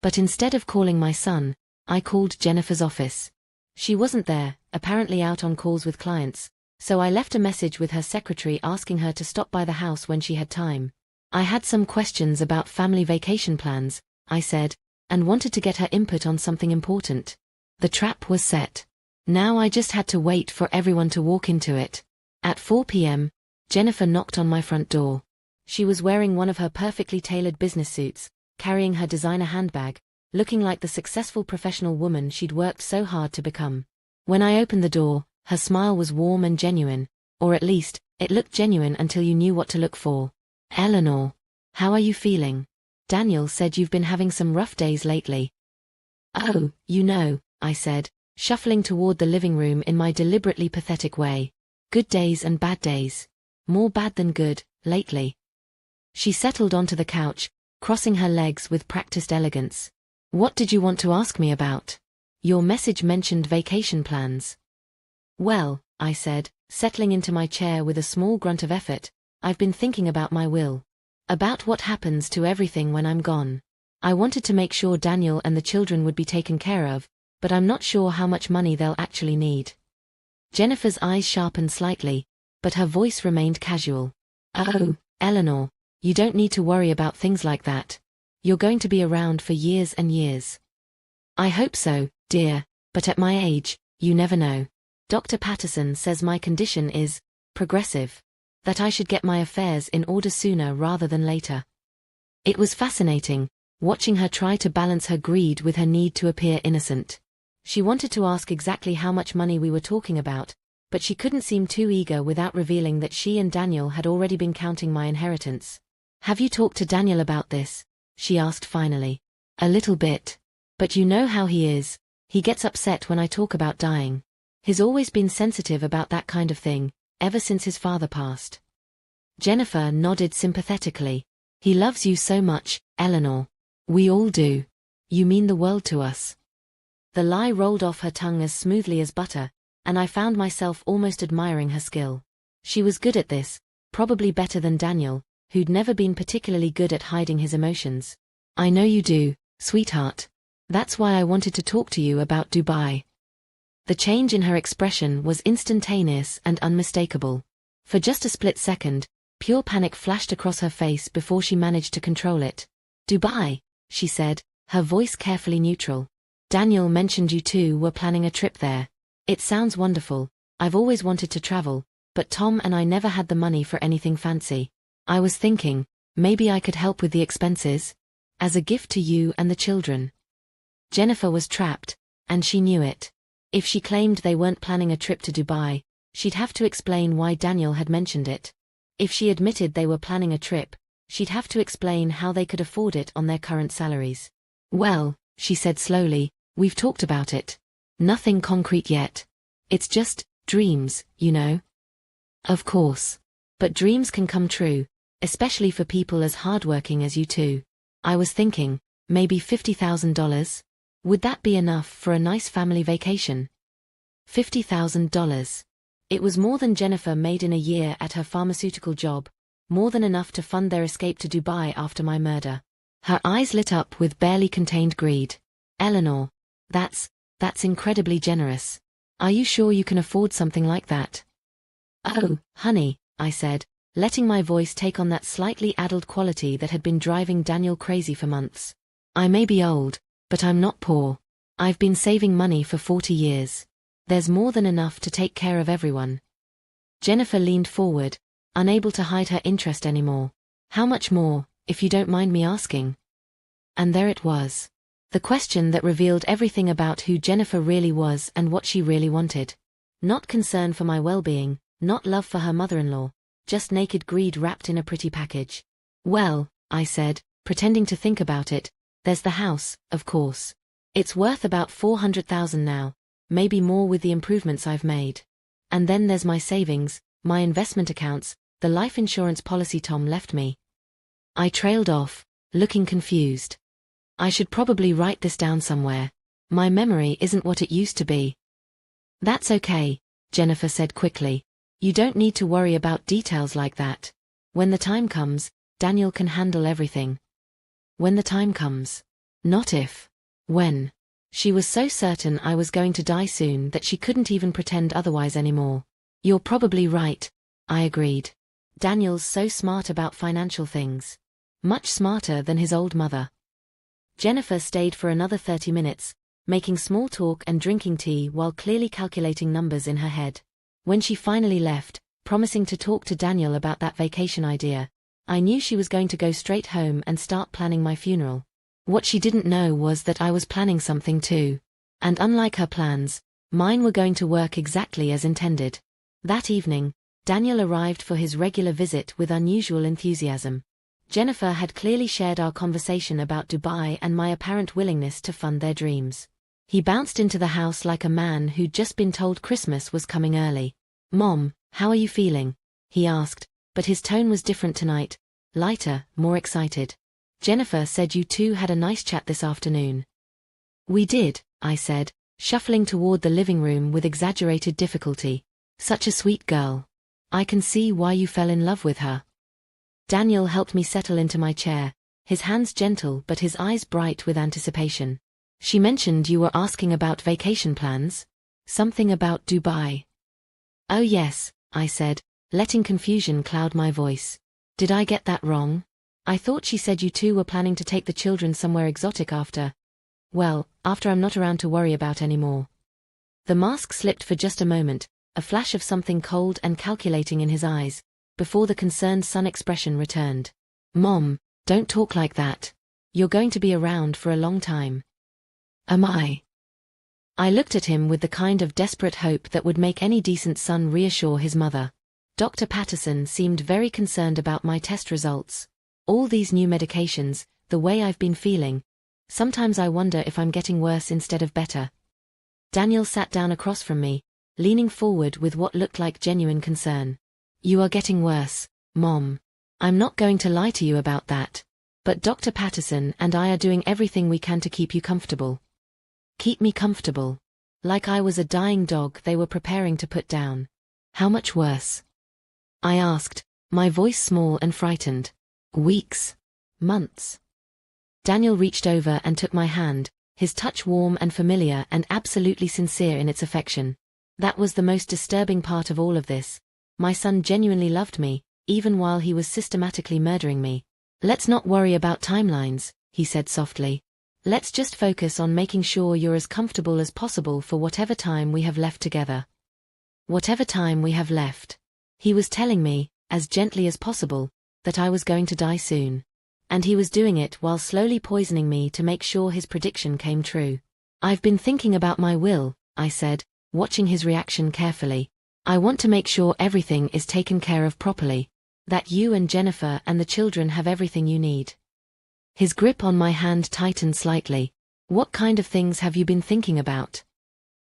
But instead of calling my son, I called Jennifer's office. She wasn't there, apparently out on calls with clients, so I left a message with her secretary asking her to stop by the house when she had time. I had some questions about family vacation plans, I said, and wanted to get her input on something important. The trap was set. Now I just had to wait for everyone to walk into it. At 4 p.m., Jennifer knocked on my front door. She was wearing one of her perfectly tailored business suits, carrying her designer handbag, looking like the successful professional woman she'd worked so hard to become. When I opened the door, her smile was warm and genuine, or at least, it looked genuine until you knew what to look for. Eleanor, how are you feeling? Daniel said you've been having some rough days lately. Oh, I said, shuffling toward the living room in my deliberately pathetic way. Good days and bad days. More bad than good, lately. She settled onto the couch, crossing her legs with practiced elegance. What did you want to ask me about? Your message mentioned vacation plans. Well, I said, settling into my chair with a small grunt of effort, I've been thinking about my will. About what happens to everything when I'm gone. I wanted to make sure Daniel and the children would be taken care of, but I'm not sure how much money they'll actually need. Jennifer's eyes sharpened slightly, but her voice remained casual. Oh, Eleanor, you don't need to worry about things like that. You're going to be around for years and years. I hope so, dear, but at my age, you never know. Dr. Patterson says my condition is progressive, that I should get my affairs in order sooner rather than later. It was fascinating, watching her try to balance her greed with her need to appear innocent. She wanted to ask exactly how much money we were talking about, but she couldn't seem too eager without revealing that she and Daniel had already been counting my inheritance. Have you talked to Daniel about this? She asked finally. A little bit. But you know how he is. He gets upset when I talk about dying. He's always been sensitive about that kind of thing, ever since his father passed. Jennifer nodded sympathetically. He loves you so much, Eleanor. We all do. You mean the world to us. The lie rolled off her tongue as smoothly as butter, and I found myself almost admiring her skill. She was good at this, probably better than Daniel, who'd never been particularly good at hiding his emotions. I know you do, sweetheart. That's why I wanted to talk to you about Dubai. The change in her expression was instantaneous and unmistakable. For just a split second, pure panic flashed across her face before she managed to control it. Dubai, she said, her voice carefully neutral. Daniel mentioned you two were planning a trip there. It sounds wonderful. I've always wanted to travel, but Tom and I never had the money for anything fancy. I was thinking, maybe I could help with the expenses? As a gift to you and the children. Jennifer was trapped, and she knew it. If she claimed they weren't planning a trip to Dubai, she'd have to explain why Daniel had mentioned it. If she admitted they were planning a trip, she'd have to explain how they could afford it on their current salaries. Well, she said slowly, we've talked about it. Nothing concrete yet. It's just dreams, you know. Of course. But dreams can come true, especially for people as hardworking as you two. I was thinking, maybe $50,000? Would that be enough for a nice family vacation? $50,000. It was more than Jennifer made in a year at her pharmaceutical job, more than enough to fund their escape to Dubai after my murder. Her eyes lit up with barely contained greed. Eleanor, that's incredibly generous. Are you sure you can afford something like that? Oh, honey, I said, letting my voice take on that slightly addled quality that had been driving Daniel crazy for months. I may be old, but I'm not poor. I've been saving money for 40 years. There's more than enough to take care of everyone. Jennifer leaned forward, unable to hide her interest anymore. How much more, if you don't mind me asking? And there it was. The question that revealed everything about who Jennifer really was and what she really wanted. Not concern for my well-being, not love for her mother-in-law, just naked greed wrapped in a pretty package. Well, I said, pretending to think about it, There's the house, of course. It's worth about 400,000 now, maybe more with the improvements I've made. And then there's my savings, my investment accounts, the life insurance policy Tom left me. I trailed off, looking confused. I should probably write this down somewhere. My memory isn't what it used to be. That's okay, Jennifer said quickly. You don't need to worry about details like that. When the time comes, Daniel can handle everything. When the time comes. Not if. When. She was so certain I was going to die soon that she couldn't even pretend otherwise anymore. You're probably right, I agreed. Daniel's so smart about financial things. Much smarter than his old mother. Jennifer stayed for another 30 minutes, making small talk and drinking tea while clearly calculating numbers in her head. When she finally left, promising to talk to Daniel about that vacation idea, I knew she was going to go straight home and start planning my funeral. What she didn't know was that I was planning something too. And unlike her plans, mine were going to work exactly as intended. That evening, Daniel arrived for his regular visit with unusual enthusiasm. Jennifer had clearly shared our conversation about Dubai and my apparent willingness to fund their dreams. He bounced into the house like a man who'd just been told Christmas was coming early. "Mom, how are you feeling?" he asked, but his tone was different tonight, lighter, more excited. "Jennifer said you two had a nice chat this afternoon." "We did," I said, shuffling toward the living room with exaggerated difficulty. "Such a sweet girl. I can see why you fell in love with her." Daniel helped me settle into my chair, his hands gentle but his eyes bright with anticipation. "She mentioned you were asking about vacation plans? Something about Dubai." "Oh yes," I said, letting confusion cloud my voice. "Did I get that wrong? I thought she said you two were planning to take the children somewhere exotic after I'm not around to worry about anymore." The mask slipped for just a moment, a flash of something cold and calculating in his eyes, before the concerned son expression returned. "Mom, don't talk like that. You're going to be around for a long time." "Am I?" I looked at him with the kind of desperate hope that would make any decent son reassure his mother. Dr. Patterson seemed very concerned about my test results. All these new medications, the way I've been feeling. Sometimes I wonder if I'm getting worse instead of better. Daniel sat down across from me, leaning forward with what looked like genuine concern. "You are getting worse, Mom. I'm not going to lie to you about that. But Dr. Patterson and I are doing everything we can to keep you comfortable." Keep me comfortable. Like I was a dying dog they were preparing to put down. "How much worse?" I asked, my voice small and frightened. "Weeks. Months." Daniel reached over and took my hand, his touch warm and familiar and absolutely sincere in its affection. That was the most disturbing part of all of this. My son genuinely loved me, even while he was systematically murdering me. "Let's not worry about timelines," he said softly. "Let's just focus on making sure you're as comfortable as possible for whatever time we have left together." Whatever time we have left. He was telling me, as gently as possible, that I was going to die soon. And he was doing it while slowly poisoning me to make sure his prediction came true. "I've been thinking about my will," I said, watching his reaction carefully. "I want to make sure everything is taken care of properly. That you and Jennifer and the children have everything you need." His grip on my hand tightened slightly. "What kind of things have you been thinking about?"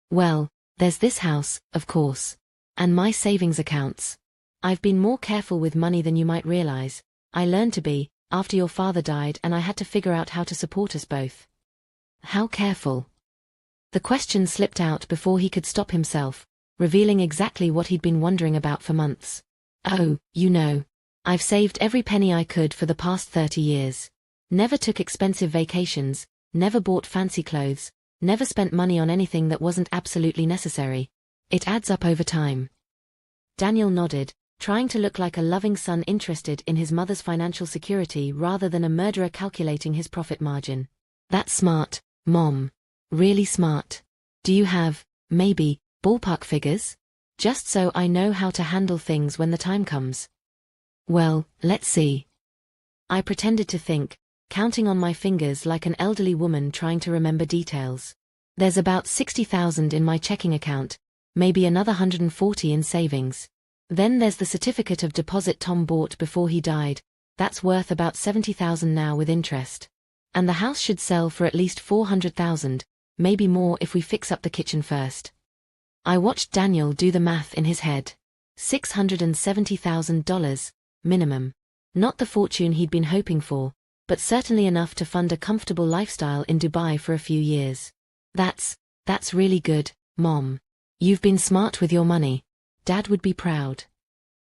"Well, there's this house, of course. And my savings accounts. I've been more careful with money than you might realize. I learned to be, after your father died and I had to figure out how to support us both." "How careful?" The question slipped out before he could stop himself, revealing exactly what he'd been wondering about for months. "Oh, you know. I've saved every penny I could for the past 30 years. Never took expensive vacations, never bought fancy clothes, never spent money on anything that wasn't absolutely necessary. It adds up over time." Daniel nodded, trying to look like a loving son interested in his mother's financial security rather than a murderer calculating his profit margin. "That's smart, Mom. Really smart. Do you have, maybe, ballpark figures? Just so I know how to handle things when the time comes." "Well, let's see." I pretended to think, counting on my fingers like an elderly woman trying to remember details. "There's about 60,000 in my checking account, maybe another 140 in savings. Then there's the certificate of deposit Tom bought before he died. That's worth about 70,000 now with interest. And the house should sell for at least $400,000, maybe more if we fix up the kitchen first. I watched Daniel do the math in his head. $670,000, minimum. Not the fortune he'd been hoping for, but certainly enough to fund a comfortable lifestyle in Dubai for a few years. That's really good, Mom. You've been smart with your money. Dad would be proud.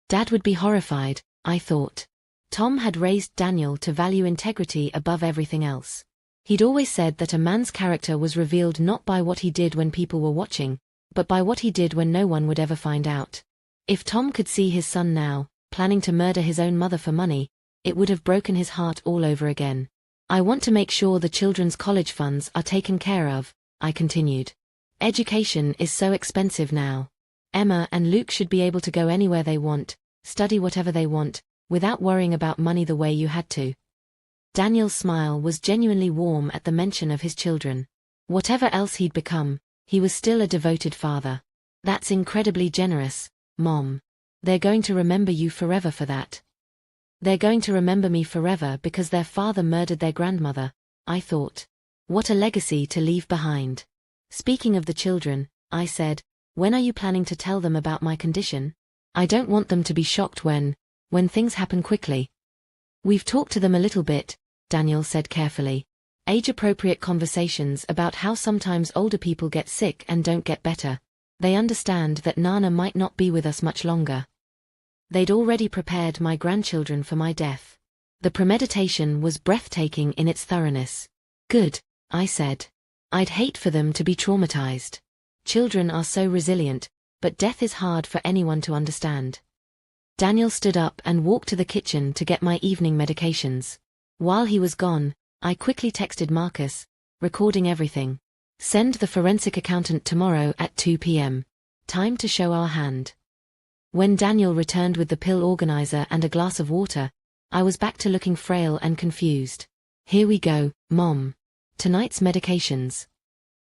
Dad would be horrified, I thought. Tom had raised Daniel to value integrity above everything else. He'd always said that a man's character was revealed not by what he did when people were watching, but by what he did when no one would ever find out. If Tom could see his son now, planning to murder his own mother for money, it would have broken his heart all over again. I want to make sure the children's college funds are taken care of, I continued. Education is so expensive now. Emma and Luke should be able to go anywhere they want, study whatever they want, without worrying about money the way you had to. Daniel's smile was genuinely warm at the mention of his children. Whatever else he'd become, he was still a devoted father. That's incredibly generous, Mom. They're going to remember you forever for that. They're going to remember me forever because their father murdered their grandmother, I thought. What a legacy to leave behind. Speaking of the children, I said, when are you planning to tell them about my condition? I don't want them to be shocked when things happen quickly. We've talked to them a little bit, Daniel said carefully. Age-appropriate conversations about how sometimes older people get sick and don't get better. They understand that Nana might not be with us much longer. They'd already prepared my grandchildren for my death. The premeditation was breathtaking in its thoroughness. Good, I said. I'd hate for them to be traumatized. Children are so resilient, but death is hard for anyone to understand. Daniel stood up and walked to the kitchen to get my evening medications. While he was gone, I quickly texted Marcus, recording everything. Send the forensic accountant tomorrow at 2 p.m. Time to show our hand. When Daniel returned with the pill organizer and a glass of water, I was back to looking frail and confused. Here we go, Mom. Tonight's medications.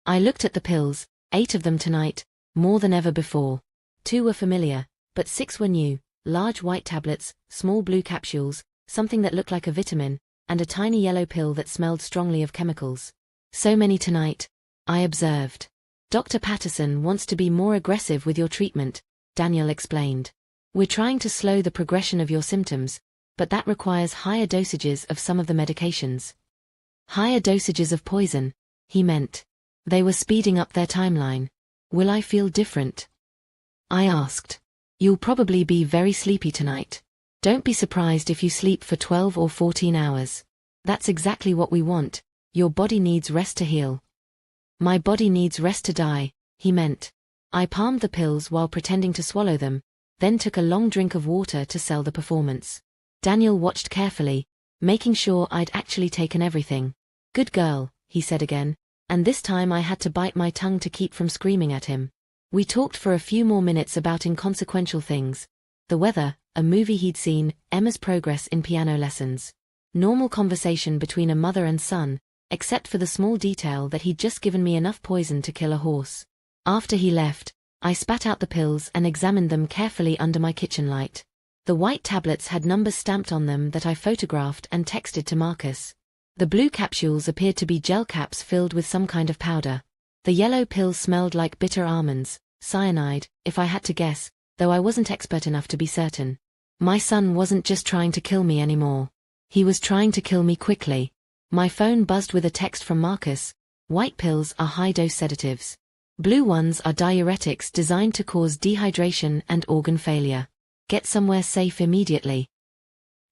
I looked at the pills, 8 of them tonight, more than ever before. 2 were familiar, but 6 were new, large white tablets, small blue capsules, something that looked like a vitamin, and a tiny yellow pill that smelled strongly of chemicals. So many tonight, I observed. Dr. Patterson wants to be more aggressive with your treatment, Daniel explained. We're trying to slow the progression of your symptoms, but that requires higher dosages of some of the medications. Higher dosages of poison, he meant. They were speeding up their timeline. Will I feel different? I asked. You'll probably be very sleepy tonight. Don't be surprised if you sleep for 12 or 14 hours. That's exactly what we want. Your body needs rest to heal. My body needs rest to die, he meant. I palmed the pills while pretending to swallow them, then took a long drink of water to sell the performance. Daniel watched carefully, making sure I'd actually taken everything. Good girl, he said again, and this time I had to bite my tongue to keep from screaming at him. We talked for a few more minutes about inconsequential things. The weather, a movie he'd seen, Emma's progress in piano lessons. Normal conversation between a mother and son, except for the small detail that he'd just given me enough poison to kill a horse. After he left, I spat out the pills and examined them carefully under my kitchen light. The white tablets had numbers stamped on them that I photographed and texted to Marcus. The blue capsules appeared to be gel caps filled with some kind of powder. The yellow pills smelled like bitter almonds, cyanide, if I had to guess, though I wasn't expert enough to be certain. My son wasn't just trying to kill me anymore. He was trying to kill me quickly. My phone buzzed with a text from Marcus. White pills are high-dose sedatives. Blue ones are diuretics designed to cause dehydration and organ failure. Get somewhere safe immediately.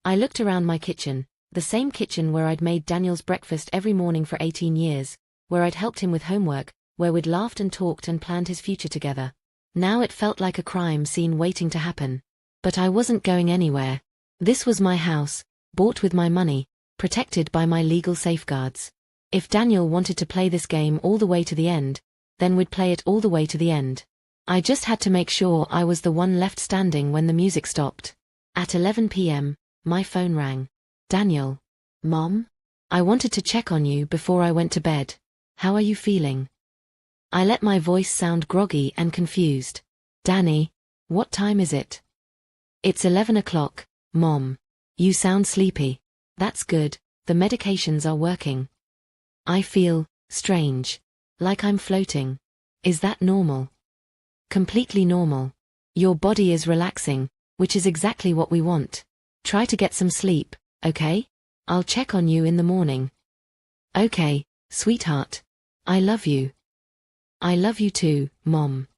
I looked around my kitchen, the same kitchen where I'd made Daniel's breakfast every morning for 18 years, where I'd helped him with homework, where we'd laughed and talked and planned his future together. Now it felt like a crime scene waiting to happen. But I wasn't going anywhere. This was my house, bought with my money, protected by my legal safeguards. If Daniel wanted to play this game all the way to the end, then we'd play it all the way to the end. I just had to make sure I was the one left standing when the music stopped. At 11 p.m., my phone rang. Daniel. Mom? I wanted to check on you before I went to bed. How are you feeling? I let my voice sound groggy and confused. Danny, what time is it? It's 11 o'clock, Mom. You sound sleepy. That's good, the medications are working. I feel strange. Like I'm floating. Is that normal? Completely normal. Your body is relaxing, which is exactly what we want. Try to get some sleep, okay? I'll check on you in the morning. Okay, sweetheart. I love you. I love you too, Mom.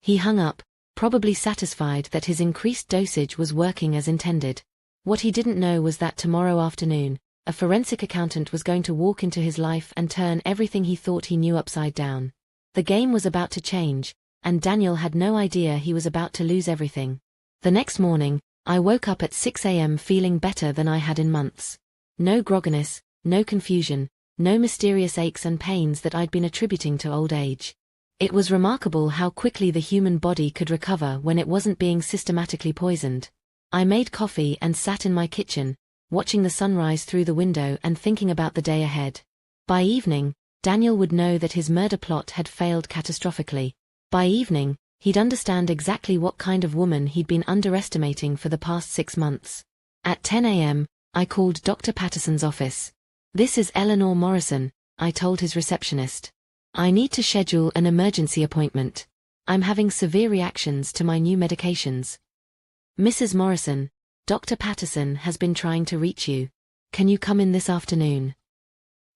He hung up, probably satisfied that his increased dosage was working as intended. What he didn't know was that tomorrow afternoon, a forensic accountant was going to walk into his life and turn everything he thought he knew upside down. The game was about to change, and Daniel had no idea he was about to lose everything. The next morning, I woke up at 6 a.m. feeling better than I had in months. No grogginess, no confusion, no mysterious aches and pains that I'd been attributing to old age. It was remarkable how quickly the human body could recover when it wasn't being systematically poisoned. I made coffee and sat in my kitchen, watching the sunrise through the window and thinking about the day ahead. By evening, Daniel would know that his murder plot had failed catastrophically. By evening, he'd understand exactly what kind of woman he'd been underestimating for the past 6 months. At 10 a.m., I called Dr. Patterson's office. "This is Eleanor Morrison," I told his receptionist. "I need to schedule an emergency appointment. I'm having severe reactions to my new medications." "Mrs. Morrison, Dr. Patterson has been trying to reach you. Can you come in this afternoon?"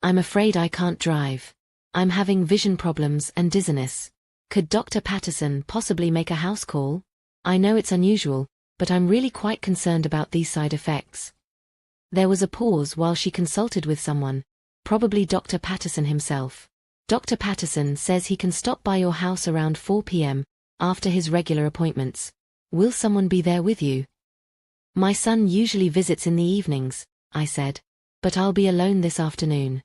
"I'm afraid I can't drive. I'm having vision problems and dizziness. Could Dr. Patterson possibly make a house call? I know it's unusual, but I'm really quite concerned about these side effects." There was a pause while she consulted with someone, probably Dr. Patterson himself. "Dr. Patterson says he can stop by your house around 4 p.m., after his regular appointments. Will someone be there with you?" "My son usually visits in the evenings," I said. "But I'll be alone this afternoon."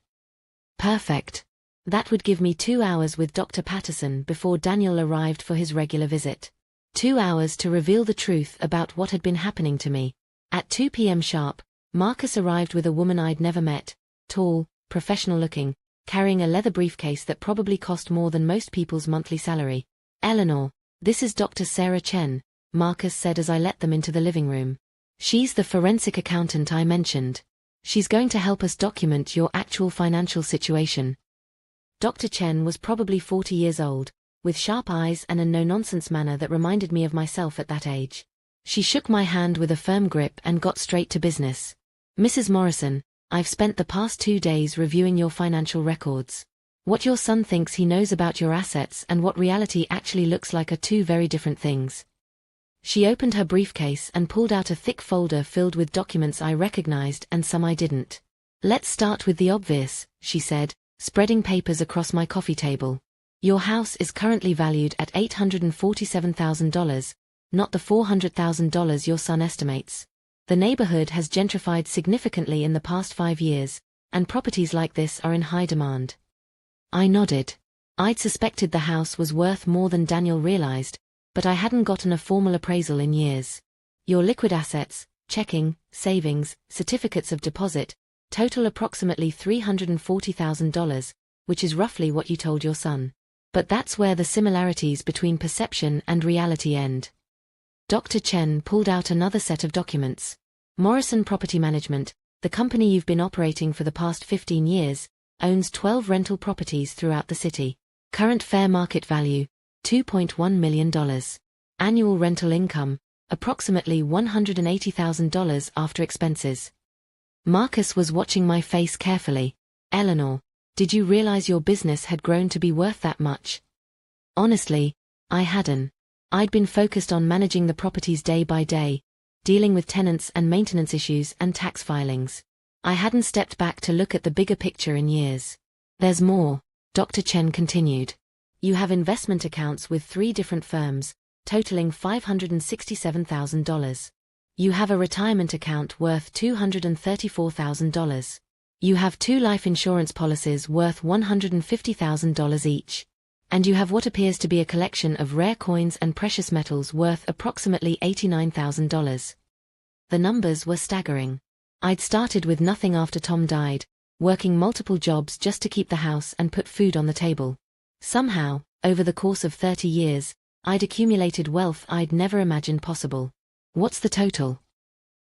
"Perfect. That would give me 2 hours with Dr. Patterson before Daniel arrived for his regular visit. 2 hours to reveal the truth about what had been happening to me. At 2 p.m. sharp, Marcus arrived with a woman I'd never met, tall, professional-looking, carrying a leather briefcase that probably cost more than most people's monthly salary. "Eleanor, this is Dr. Sarah Chen," Marcus said as I let them into the living room. "She's the forensic accountant I mentioned. She's going to help us document your actual financial situation." Dr. Chen was probably 40 years old, with sharp eyes and a no-nonsense manner that reminded me of myself at that age. She shook my hand with a firm grip and got straight to business. "Mrs. Morrison, I've spent the past 2 days reviewing your financial records. What your son thinks he knows about your assets and what reality actually looks like are 2 very different things." She opened her briefcase and pulled out a thick folder filled with documents I recognized and some I didn't. "Let's start with the obvious," she said, spreading papers across my coffee table. "Your house is currently valued at $847,000, not the $400,000 your son estimates. The neighborhood has gentrified significantly in the past 5 years, and properties like this are in high demand." I nodded. I'd suspected the house was worth more than Daniel realized, but I hadn't gotten a formal appraisal in years. "Your liquid assets, checking, savings, certificates of deposit, total approximately $340,000, which is roughly what you told your son. But that's where the similarities between perception and reality end." Dr. Chen pulled out another set of documents. "Morrison Property Management, the company you've been operating for the past 15 years, owns 12 rental properties throughout the city. Current fair market value, $2.1 million. Annual rental income, approximately $180,000 after expenses." Marcus was watching my face carefully. "Eleanor, did you realize your business had grown to be worth that much?" Honestly, I hadn't. I'd been focused on managing the properties day by day, dealing with tenants and maintenance issues and tax filings. I hadn't stepped back to look at the bigger picture in years. "There's more," Dr. Chen continued. "You have investment accounts with 3 different firms, totaling $567,000. You have a retirement account worth $234,000. You have 2 life insurance policies worth $150,000 each. And you have what appears to be a collection of rare coins and precious metals worth approximately $89,000. The numbers were staggering. I'd started with nothing after Tom died, working multiple jobs just to keep the house and put food on the table. Somehow, over the course of 30 years, I'd accumulated wealth I'd never imagined possible. "What's the total?"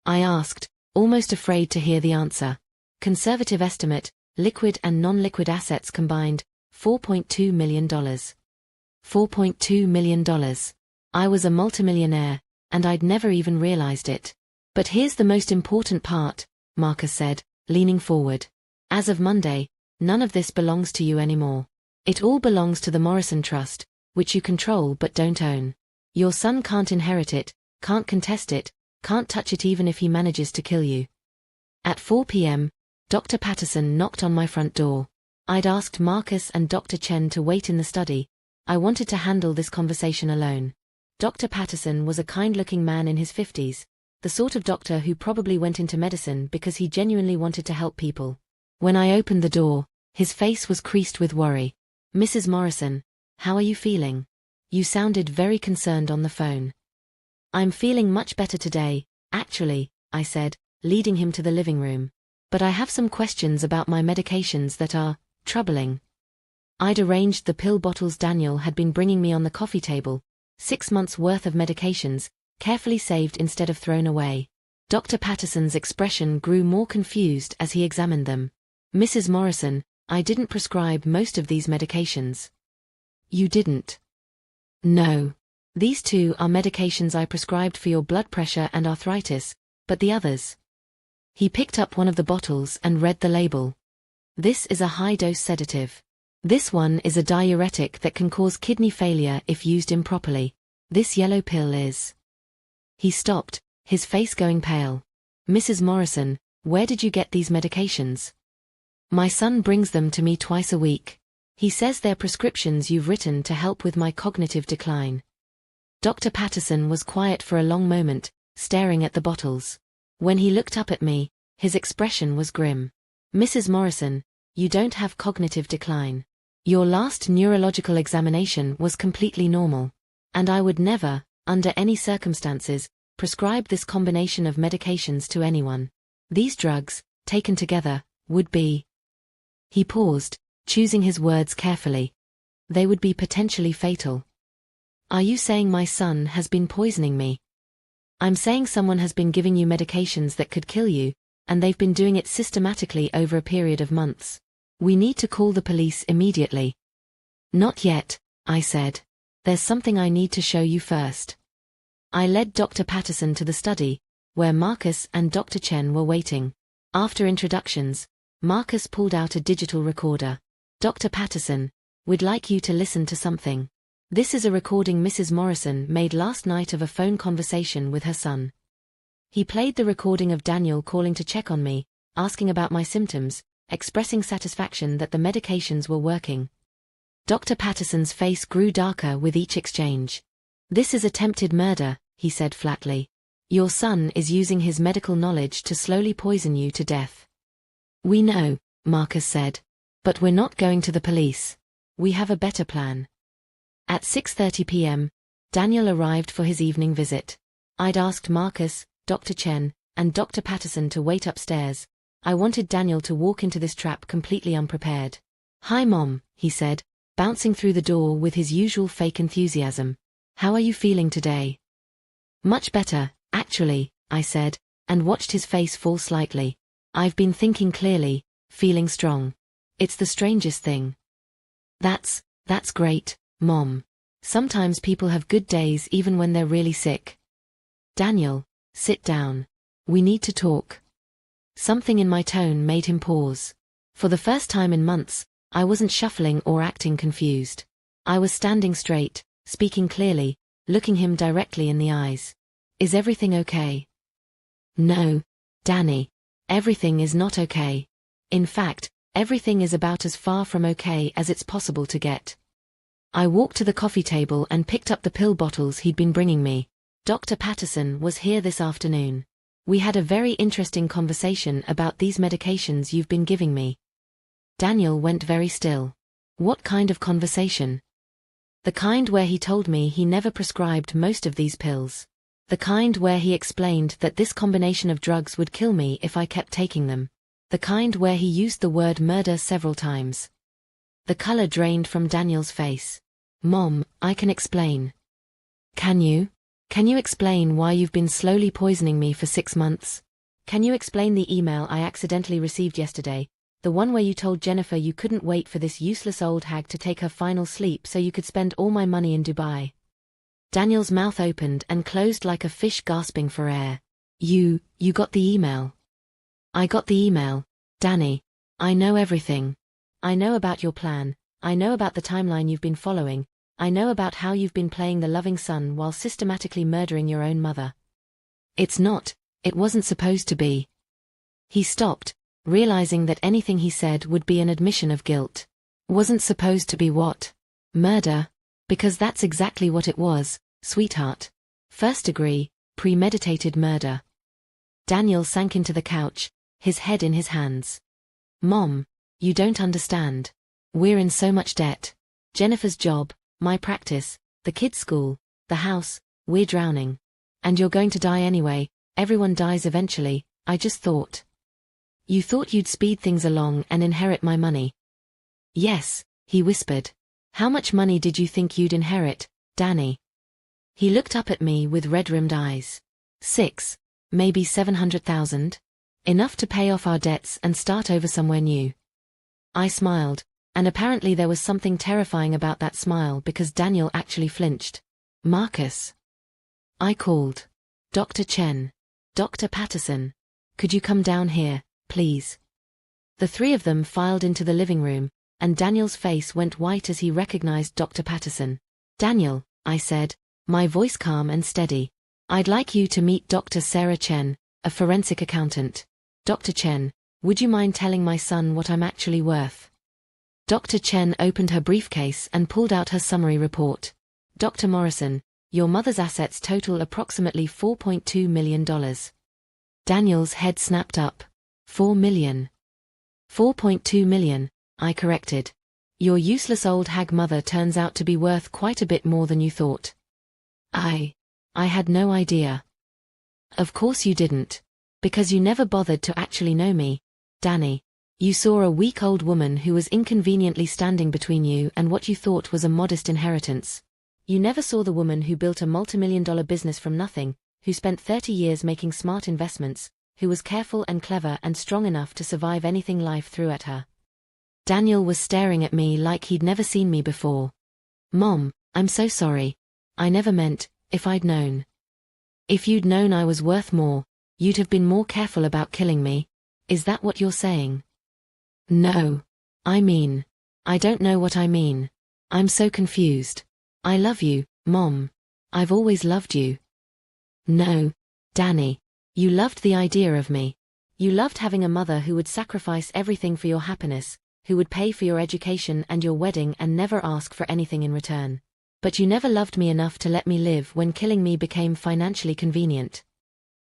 I asked, almost afraid to hear the answer. Conservative estimate, liquid and non-liquid assets combined, $4.2 million. $4.2 million. I was a multimillionaire, and I'd never even realized it. But here's the most important part, Marcus said, leaning forward. As of Monday, none of this belongs to you anymore. It all belongs to the Morrison Trust, which you control but don't own. Your son can't inherit it, can't contest it, can't touch it even if he manages to kill you. At 4 p.m., Dr. Patterson knocked on my front door. I'd asked Marcus and Dr. Chen to wait in the study. I wanted to handle this conversation alone. Dr. Patterson was a kind-looking man in his 50s, the sort of doctor who probably went into medicine because he genuinely wanted to help people. When I opened the door, his face was creased with worry. "Mrs. Morrison, how are you feeling? You sounded very concerned on the phone." "I'm feeling much better today, actually," I said, leading him to the living room. "But I have some questions about my medications that are troubling." I'd arranged the pill bottles Daniel had been bringing me on the coffee table, 6 months' worth of medications, carefully saved instead of thrown away. Dr. Patterson's expression grew more confused as he examined them. "Mrs. Morrison, I didn't prescribe most of these medications." "You didn't?" "No. These 2 are medications I prescribed for your blood pressure and arthritis, but the others..." He picked up one of the bottles and read the label. "This is a high-dose sedative. This one is a diuretic that can cause kidney failure if used improperly. This yellow pill is..." He stopped, his face going pale. "Mrs. Morrison, where did you get these medications?" "My son brings them to me twice a week. He says they're prescriptions you've written to help with my cognitive decline." Dr. Patterson was quiet for a long moment, staring at the bottles. When he looked up at me, his expression was grim. "Mrs. Morrison, you don't have cognitive decline. Your last neurological examination was completely normal. And I would never, under any circumstances, prescribe this combination of medications to anyone. These drugs, taken together, would be..." He paused, choosing his words carefully. "They would be potentially fatal." "Are you saying my son has been poisoning me?" "I'm saying someone has been giving you medications that could kill you, and they've been doing it systematically over a period of months. We need to call the police immediately." "Not yet," I said. "There's something I need to show you first." I led Dr. Patterson to the study, where Marcus and Dr. Chen were waiting. After introductions, Marcus pulled out a digital recorder. "Dr. Patterson, we'd like you to listen to something. This is a recording Mrs. Morrison made last night of a phone conversation with her son." He played the recording of Daniel calling to check on me, asking about my symptoms, expressing satisfaction that the medications were working. Dr. Patterson's face grew darker with each exchange. "This is attempted murder," he said flatly. "Your son is using his medical knowledge to slowly poison you to death." "We know," Marcus said. "But we're not going to the police. We have a better plan." At 6:30 p.m., Daniel arrived for his evening visit. I'd asked Marcus, Dr. Chen, and Dr. Patterson to wait upstairs. I wanted Daniel to walk into this trap completely unprepared. "Hi Mom," he said, bouncing through the door with his usual fake enthusiasm. "How are you feeling today?" "Much better, actually," I said, and watched his face fall slightly. "I've been thinking clearly, feeling strong. It's the strangest thing." That's great, Mom. Sometimes people have good days even when they're really sick." "Daniel, sit down. We need to talk." Something in my tone made him pause. For the first time in months, I wasn't shuffling or acting confused. I was standing straight, speaking clearly, looking him directly in the eyes. "Is everything okay?" "No, Danny. Everything is not okay. In fact, everything is about as far from okay as it's possible to get." I walked to the coffee table and picked up the pill bottles he'd been bringing me. "Dr. Patterson was here this afternoon. We had a very interesting conversation about these medications you've been giving me." Daniel went very still. "What kind of conversation?" "The kind where he told me he never prescribed most of these pills. The kind where he explained that this combination of drugs would kill me if I kept taking them. The kind where he used the word murder several times." The color drained from Daniel's face. "Mom, I can explain." "Can you? Can you explain why you've been slowly poisoning me for 6 months?" Can you explain the email I accidentally received yesterday? The one where you told Jennifer you couldn't wait for this useless old hag to take her final sleep so you could spend all my money in Dubai. Daniel's mouth opened and closed like a fish gasping for air. You got the email. I got the email, Danny. I know everything. I know about your plan. I know about the timeline you've been following. I know about how you've been playing the loving son while systematically murdering your own mother. It wasn't supposed to be. He stopped, realizing that anything he said would be an admission of guilt. Wasn't supposed to be what? Murder? Because that's exactly what it was, sweetheart. First degree, premeditated murder. Daniel sank into the couch, his head in his hands. Mom, you don't understand. We're in so much debt. Jennifer's job, my practice, the kids' school, the house, we're drowning. And you're going to die anyway, everyone dies eventually, I just thought. You thought you'd speed things along and inherit my money. Yes, he whispered. How much money did you think you'd inherit, Danny? He looked up at me with red-rimmed eyes. 6, maybe 700,000? Enough to pay off our debts and start over somewhere new. I smiled, and apparently there was something terrifying about that smile because Daniel actually flinched. Marcus. I called. Dr. Chen. Dr. Patterson. Could you come down here, please? The three of them filed into the living room, and Daniel's face went white as he recognized Dr. Patterson. Daniel, I said, my voice calm and steady. I'd like you to meet Dr. Sarah Chen, a forensic accountant. Dr. Chen, would you mind telling my son what I'm actually worth? Dr. Chen opened her briefcase and pulled out her summary report. Dr. Morrison, your mother's assets total approximately $4.2 million. Daniel's head snapped up. 4 million. 4.2 million, I corrected. Your useless old hag mother turns out to be worth quite a bit more than you thought. I had no idea. Of course you didn't. Because you never bothered to actually know me, Danny. You saw a weak old woman who was inconveniently standing between you and what you thought was a modest inheritance. You never saw the woman who built a multimillion-dollar business from nothing, who spent 30 years making smart investments, who was careful and clever and strong enough to survive anything life threw at her. Daniel was staring at me like he'd never seen me before. Mom, I'm so sorry. I never meant, if I'd known. If you'd known I was worth more, you'd have been more careful about killing me. Is that what you're saying? No. I mean, I don't know what I mean. I'm so confused. I love you, Mom. I've always loved you. No, Danny. You loved the idea of me. You loved having a mother who would sacrifice everything for your happiness, who would pay for your education and your wedding and never ask for anything in return. But you never loved me enough to let me live when killing me became financially convenient.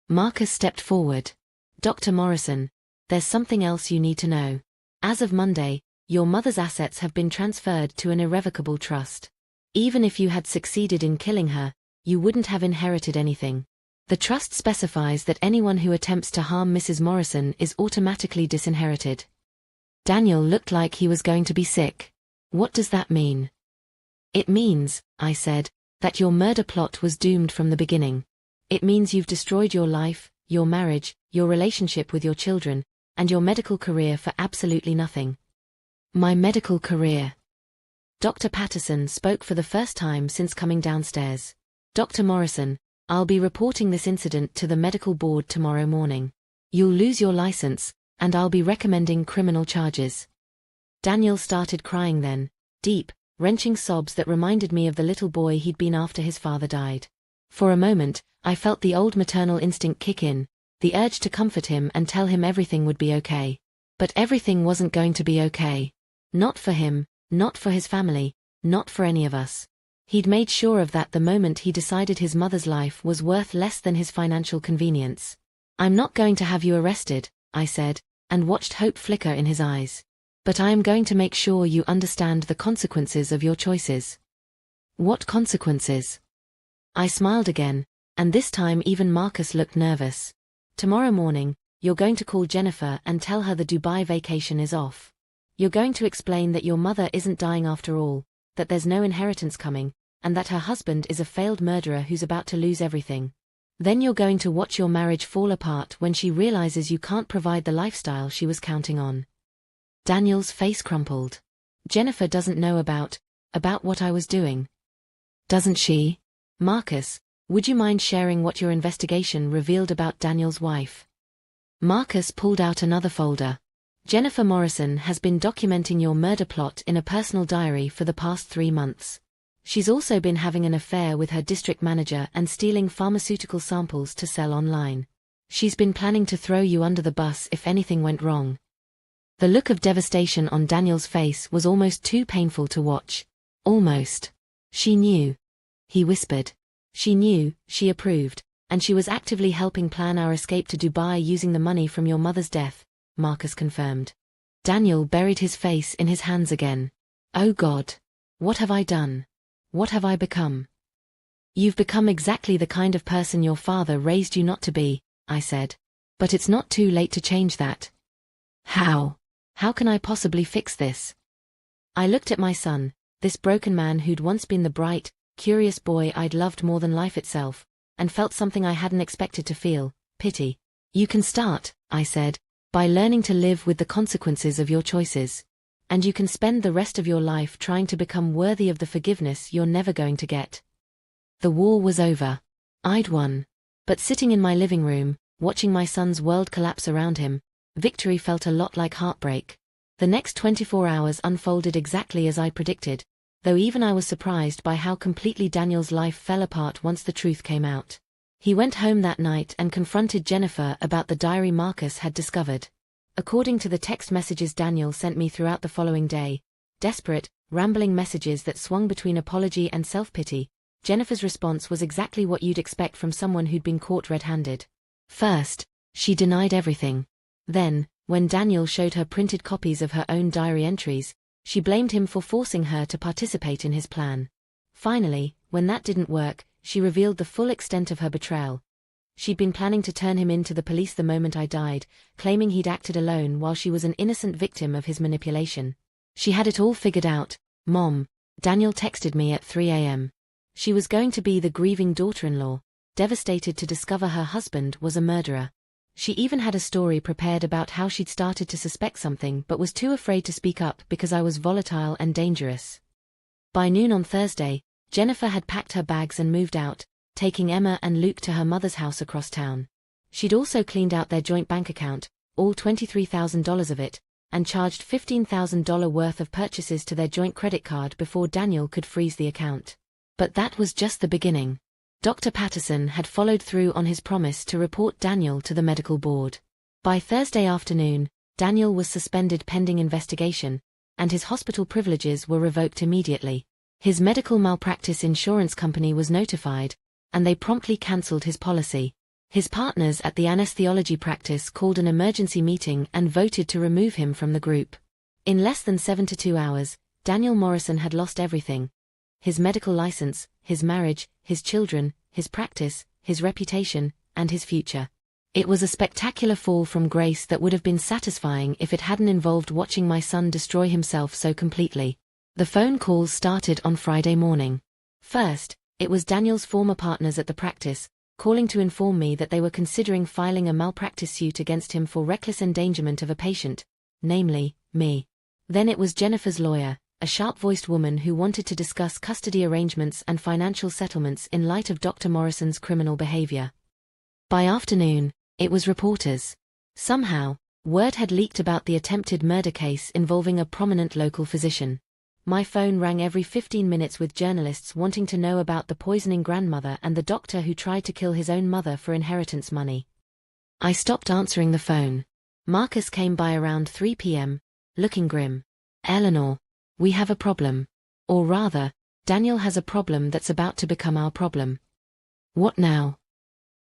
Marcus stepped forward. Dr. Morrison, there's something else you need to know. As of Monday, your mother's assets have been transferred to an irrevocable trust. Even if you had succeeded in killing her, you wouldn't have inherited anything. The trust specifies that anyone who attempts to harm Mrs. Morrison is automatically disinherited. Daniel looked like he was going to be sick. What does that mean? It means, I said, that your murder plot was doomed from the beginning. It means you've destroyed your life, your marriage, your relationship with your children, and your medical career for absolutely nothing. My medical career. Dr. Patterson spoke for the first time since coming downstairs. Dr. Morrison, I'll be reporting this incident to the medical board tomorrow morning. You'll lose your license, and I'll be recommending criminal charges. Daniel started crying then, deep, wrenching sobs that reminded me of the little boy he'd been after his father died. For a moment, I felt the old maternal instinct kick in, the urge to comfort him and tell him everything would be okay. But everything wasn't going to be okay. Not for him, not for his family, not for any of us. He'd made sure of that the moment he decided his mother's life was worth less than his financial convenience. I'm not going to have you arrested, I said, and watched hope flicker in his eyes. But I am going to make sure you understand the consequences of your choices. What consequences? I smiled again, and this time even Marcus looked nervous. Tomorrow morning, you're going to call Jennifer and tell her the Dubai vacation is off. You're going to explain that your mother isn't dying after all, that there's no inheritance coming, and that her husband is a failed murderer who's about to lose everything. Then you're going to watch your marriage fall apart when she realizes you can't provide the lifestyle she was counting on. Daniel's face crumpled. Jennifer doesn't know about what I was doing. Doesn't she? Marcus, would you mind sharing what your investigation revealed about Daniel's wife? Marcus pulled out another folder. Jennifer Morrison has been documenting your murder plot in a personal diary for the past 3 months. She's also been having an affair with her district manager and stealing pharmaceutical samples to sell online. She's been planning to throw you under the bus if anything went wrong. The look of devastation on Daniel's face was almost too painful to watch. Almost. She knew. He whispered. She knew, she approved, and she was actively helping plan our escape to Dubai using the money from your mother's death, Marcus confirmed. Daniel buried his face in his hands again. Oh God. What have I done? What have I become? You've become exactly the kind of person your father raised you not to be, I said. But it's not too late to change that. How? How can I possibly fix this? I looked at my son, this broken man who'd once been the bright, curious boy I'd loved more than life itself, and felt something I hadn't expected to feel, pity. You can start, I said, by learning to live with the consequences of your choices. And you can spend the rest of your life trying to become worthy of the forgiveness you're never going to get. The war was over. I'd won. But sitting in my living room, watching my son's world collapse around him, victory felt a lot like heartbreak. The next 24 hours unfolded exactly as I predicted, though even I was surprised by how completely Daniel's life fell apart once the truth came out. He went home that night and confronted Jennifer about the diary Marcus had discovered. According to the text messages Daniel sent me throughout the following day, desperate, rambling messages that swung between apology and self-pity, Jennifer's response was exactly what you'd expect from someone who'd been caught red-handed. First, she denied everything. Then, when Daniel showed her printed copies of her own diary entries, she blamed him for forcing her to participate in his plan. Finally, when that didn't work, she revealed the full extent of her betrayal. She'd been planning to turn him in to the police the moment I died, claiming he'd acted alone while she was an innocent victim of his manipulation. She had it all figured out. Mom, Daniel texted me at 3 a.m. She was going to be the grieving daughter-in-law, devastated to discover her husband was a murderer. She even had a story prepared about how she'd started to suspect something but was too afraid to speak up because I was volatile and dangerous. By noon on Thursday, Jennifer had packed her bags and moved out, taking Emma and Luke to her mother's house across town. She'd also cleaned out their joint bank account, all $23,000 of it, and charged $15,000 worth of purchases to their joint credit card before Daniel could freeze the account. But that was just the beginning. Dr. Patterson had followed through on his promise to report Daniel to the medical board. By Thursday afternoon, Daniel was suspended pending investigation, and his hospital privileges were revoked immediately. His medical malpractice insurance company was notified, and they promptly cancelled his policy. His partners at the anesthesiology practice called an emergency meeting and voted to remove him from the group. In less than 72 hours, Daniel Morrison had lost everything. His medical license, his marriage, his children, his practice, his reputation, and his future. It was a spectacular fall from grace that would have been satisfying if it hadn't involved watching my son destroy himself so completely. The phone calls started on Friday morning. First, it was Daniel's former partners at the practice, calling to inform me that they were considering filing a malpractice suit against him for reckless endangerment of a patient, namely, me. Then it was Jennifer's lawyer, a sharp-voiced woman who wanted to discuss custody arrangements and financial settlements in light of Dr. Morrison's criminal behavior. By afternoon, it was reporters. Somehow, word had leaked about the attempted murder case involving a prominent local physician. My phone rang every 15 minutes with journalists wanting to know about the poisoning grandmother and the doctor who tried to kill his own mother for inheritance money. I stopped answering the phone. Marcus came by around 3 p.m., looking grim. Eleanor, we have a problem. Or rather, Daniel has a problem that's about to become our problem. What now?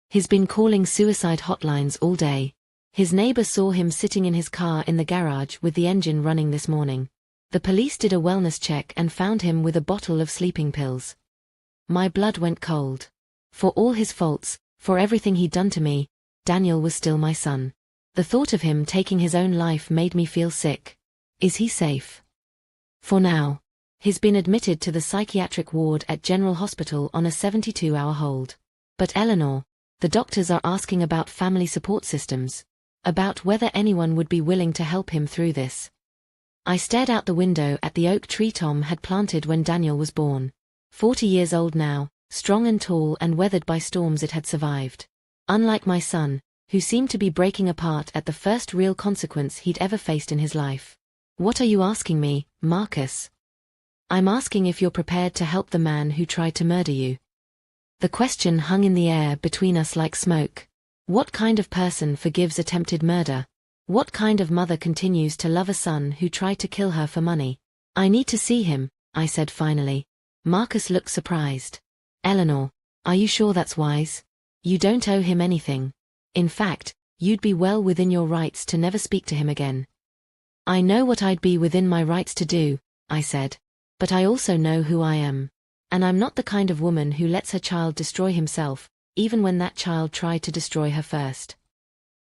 He's been calling suicide hotlines all day. His neighbor saw him sitting in his car in the garage with the engine running this morning. The police did a wellness check and found him with a bottle of sleeping pills. My blood went cold. For all his faults, for everything he'd done to me, Daniel was still my son. The thought of him taking his own life made me feel sick. Is he safe? For now. He's been admitted to the psychiatric ward at General Hospital on a 72-hour hold. But Eleanor, The doctors are asking about family support systems. About whether anyone would be willing to help him through this. I stared out the window at the oak tree Tom had planted when Daniel was born. 40 years old now, strong and tall and weathered by storms it had survived. Unlike my son, who seemed to be breaking apart at the first real consequence he'd ever faced in his life. What are you asking me, Marcus? I'm asking if you're prepared to help the man who tried to murder you. The question hung in the air between us like smoke. What kind of person forgives attempted murder? What kind of mother continues to love a son who tried to kill her for money? I need to see him, I said finally. Marcus looked surprised. Eleanor, are you sure that's wise? You don't owe him anything. In fact, you'd be well within your rights to never speak to him again. I know what I'd be within my rights to do, I said. But I also know who I am. And I'm not the kind of woman who lets her child destroy himself, even when that child tried to destroy her first.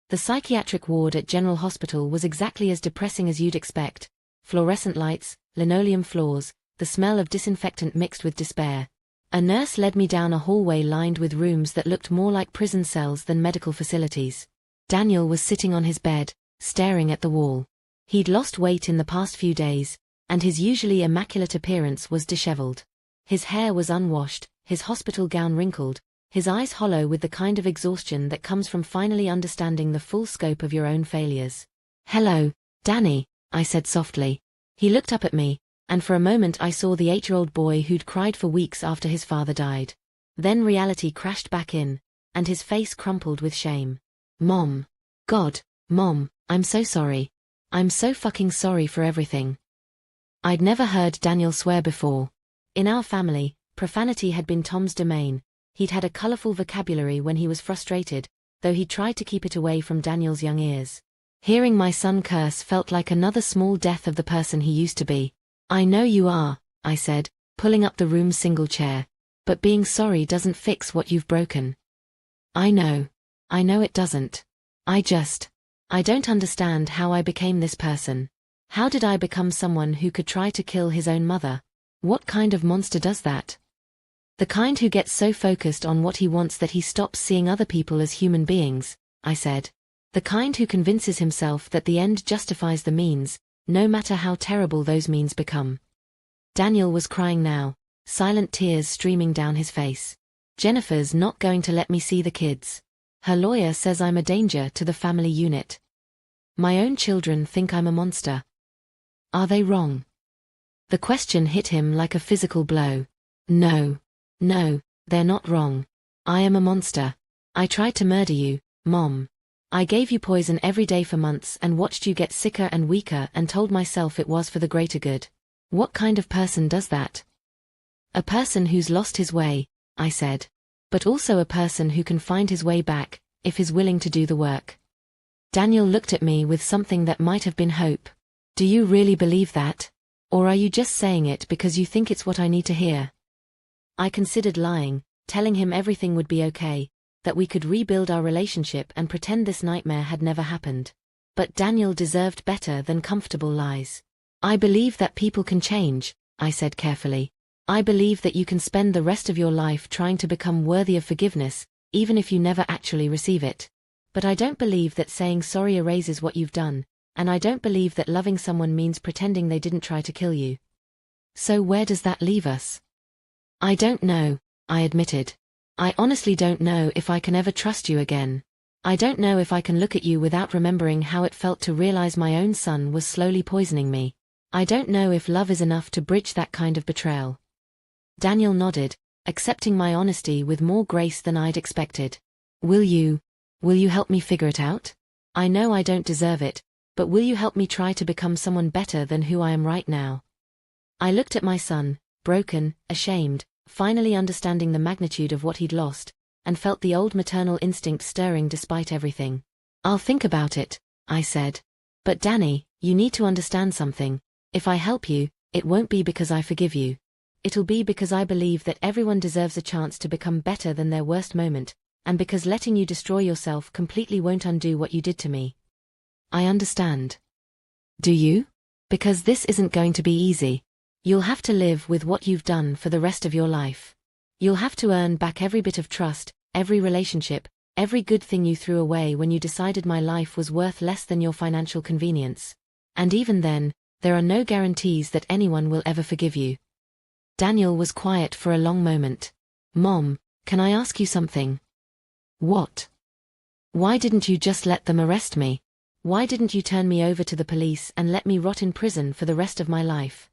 The psychiatric ward at General Hospital was exactly as depressing as you'd expect. Fluorescent lights, linoleum floors, the smell of disinfectant mixed with despair. A nurse led me down a hallway lined with rooms that looked more like prison cells than medical facilities. Daniel was sitting on his bed, staring at the wall. He'd lost weight in the past few days, and his usually immaculate appearance was disheveled. His hair was unwashed, his hospital gown wrinkled, his eyes hollow with the kind of exhaustion that comes from finally understanding the full scope of your own failures. "Hello, Danny," I said softly. He looked up at me, and for a moment I saw the 8-year-old boy who'd cried for weeks after his father died. Then reality crashed back in, and his face crumpled with shame. "Mom. God, Mom, I'm so sorry. I'm so fucking sorry for everything." I'd never heard Daniel swear before. In our family, profanity had been Tom's domain. He'd had a colorful vocabulary when he was frustrated, though he tried to keep it away from Daniel's young ears. Hearing my son curse felt like another small death of the person he used to be. "I know you are," I said, pulling up the room's single chair. "But being sorry doesn't fix what you've broken." I know it doesn't. I don't understand how I became this person. How did I become someone who could try to kill his own mother? What kind of monster does that? The kind who gets so focused on what he wants that he stops seeing other people as human beings, I said. The kind who convinces himself that the end justifies the means, no matter how terrible those means become. Daniel was crying now, silent tears streaming down his face. "Jennifer's not going to let me see the kids. Her lawyer says I'm a danger to the family unit. My own children think I'm a monster. Are they wrong?" The question hit him like a physical blow. No, they're not wrong. I am a monster. I tried to murder you, Mom. I gave you poison every day for months and watched you get sicker and weaker and told myself it was for the greater good. What kind of person does that? A person who's lost his way, I said. But also a person who can find his way back, if he's willing to do the work. Daniel looked at me with something that might have been hope. "Do you really believe that? Or are you just saying it because you think it's what I need to hear?" I considered lying, telling him everything would be okay, that we could rebuild our relationship and pretend this nightmare had never happened. But Daniel deserved better than comfortable lies. "I believe that people can change," I said carefully. "I believe that you can spend the rest of your life trying to become worthy of forgiveness, even if you never actually receive it. But I don't believe that saying sorry erases what you've done, and I don't believe that loving someone means pretending they didn't try to kill you. So where does that leave us?" "I don't know," I admitted. "I honestly don't know if I can ever trust you again. I don't know if I can look at you without remembering how it felt to realize my own son was slowly poisoning me. I don't know if love is enough to bridge that kind of betrayal." Daniel nodded, accepting my honesty with more grace than I'd expected. Will you help me figure it out? I know I don't deserve it, but will you help me try to become someone better than who I am right now?" I looked at my son, broken, ashamed, finally understanding the magnitude of what he'd lost, and felt the old maternal instinct stirring despite everything. "I'll think about it," I said. "But Danny, you need to understand something. If I help you, it won't be because I forgive you. It'll be because I believe that everyone deserves a chance to become better than their worst moment, and because letting you destroy yourself completely won't undo what you did to me." "I understand." "Do you? Because this isn't going to be easy. You'll have to live with what you've done for the rest of your life. You'll have to earn back every bit of trust, every relationship, Every good thing you threw away when you decided my life was worth less than your financial convenience. And even then, there are no guarantees that anyone will ever forgive you." Daniel was quiet for a long moment. "Mom, can I ask you something?" "What?" "Why didn't you just let them arrest me? Why didn't you turn me over to the police and let me rot in prison for the rest of my life?"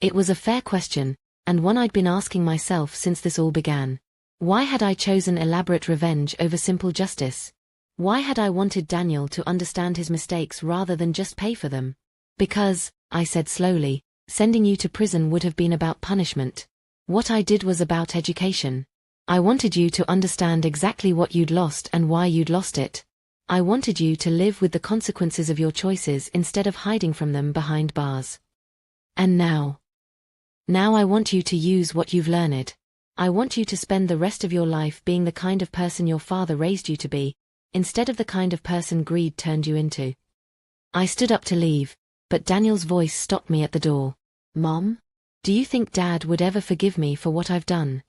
It was a fair question, and one I'd been asking myself since this all began. Why had I chosen elaborate revenge over simple justice? Why had I wanted Daniel to understand his mistakes rather than just pay for them? "Because," I said slowly, "sending you to prison would have been about punishment. What I did was about education. I wanted you to understand exactly what you'd lost and why you'd lost it. I wanted you to live with the consequences of your choices instead of hiding from them behind bars. And now I want you to use what you've learned. I want you to spend the rest of your life being the kind of person your father raised you to be, instead of the kind of person greed turned you into." I stood up to leave, but Daniel's voice stopped me at the door. "Mom? Do you think Dad would ever forgive me for what I've done?"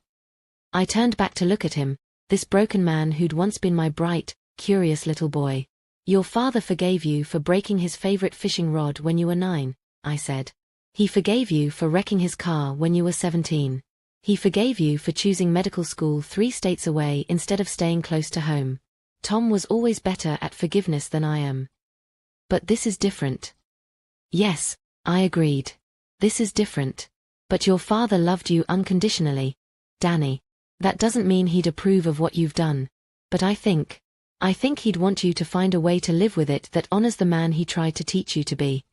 I turned back to look at him, this broken man who'd once been my bright, curious little boy. "Your father forgave you for breaking his favorite fishing rod when you were 9, I said. "He forgave you for wrecking his car when you were 17. He forgave you for choosing medical school 3 states away instead of staying close to home. Tom was always better at forgiveness than I am." "But this is different." "Yes," I agreed. "This is different. But your father loved you unconditionally, Danny. That doesn't mean he'd approve of what you've done. But I think he'd want you to find a way to live with it that honors the man he tried to teach you to be."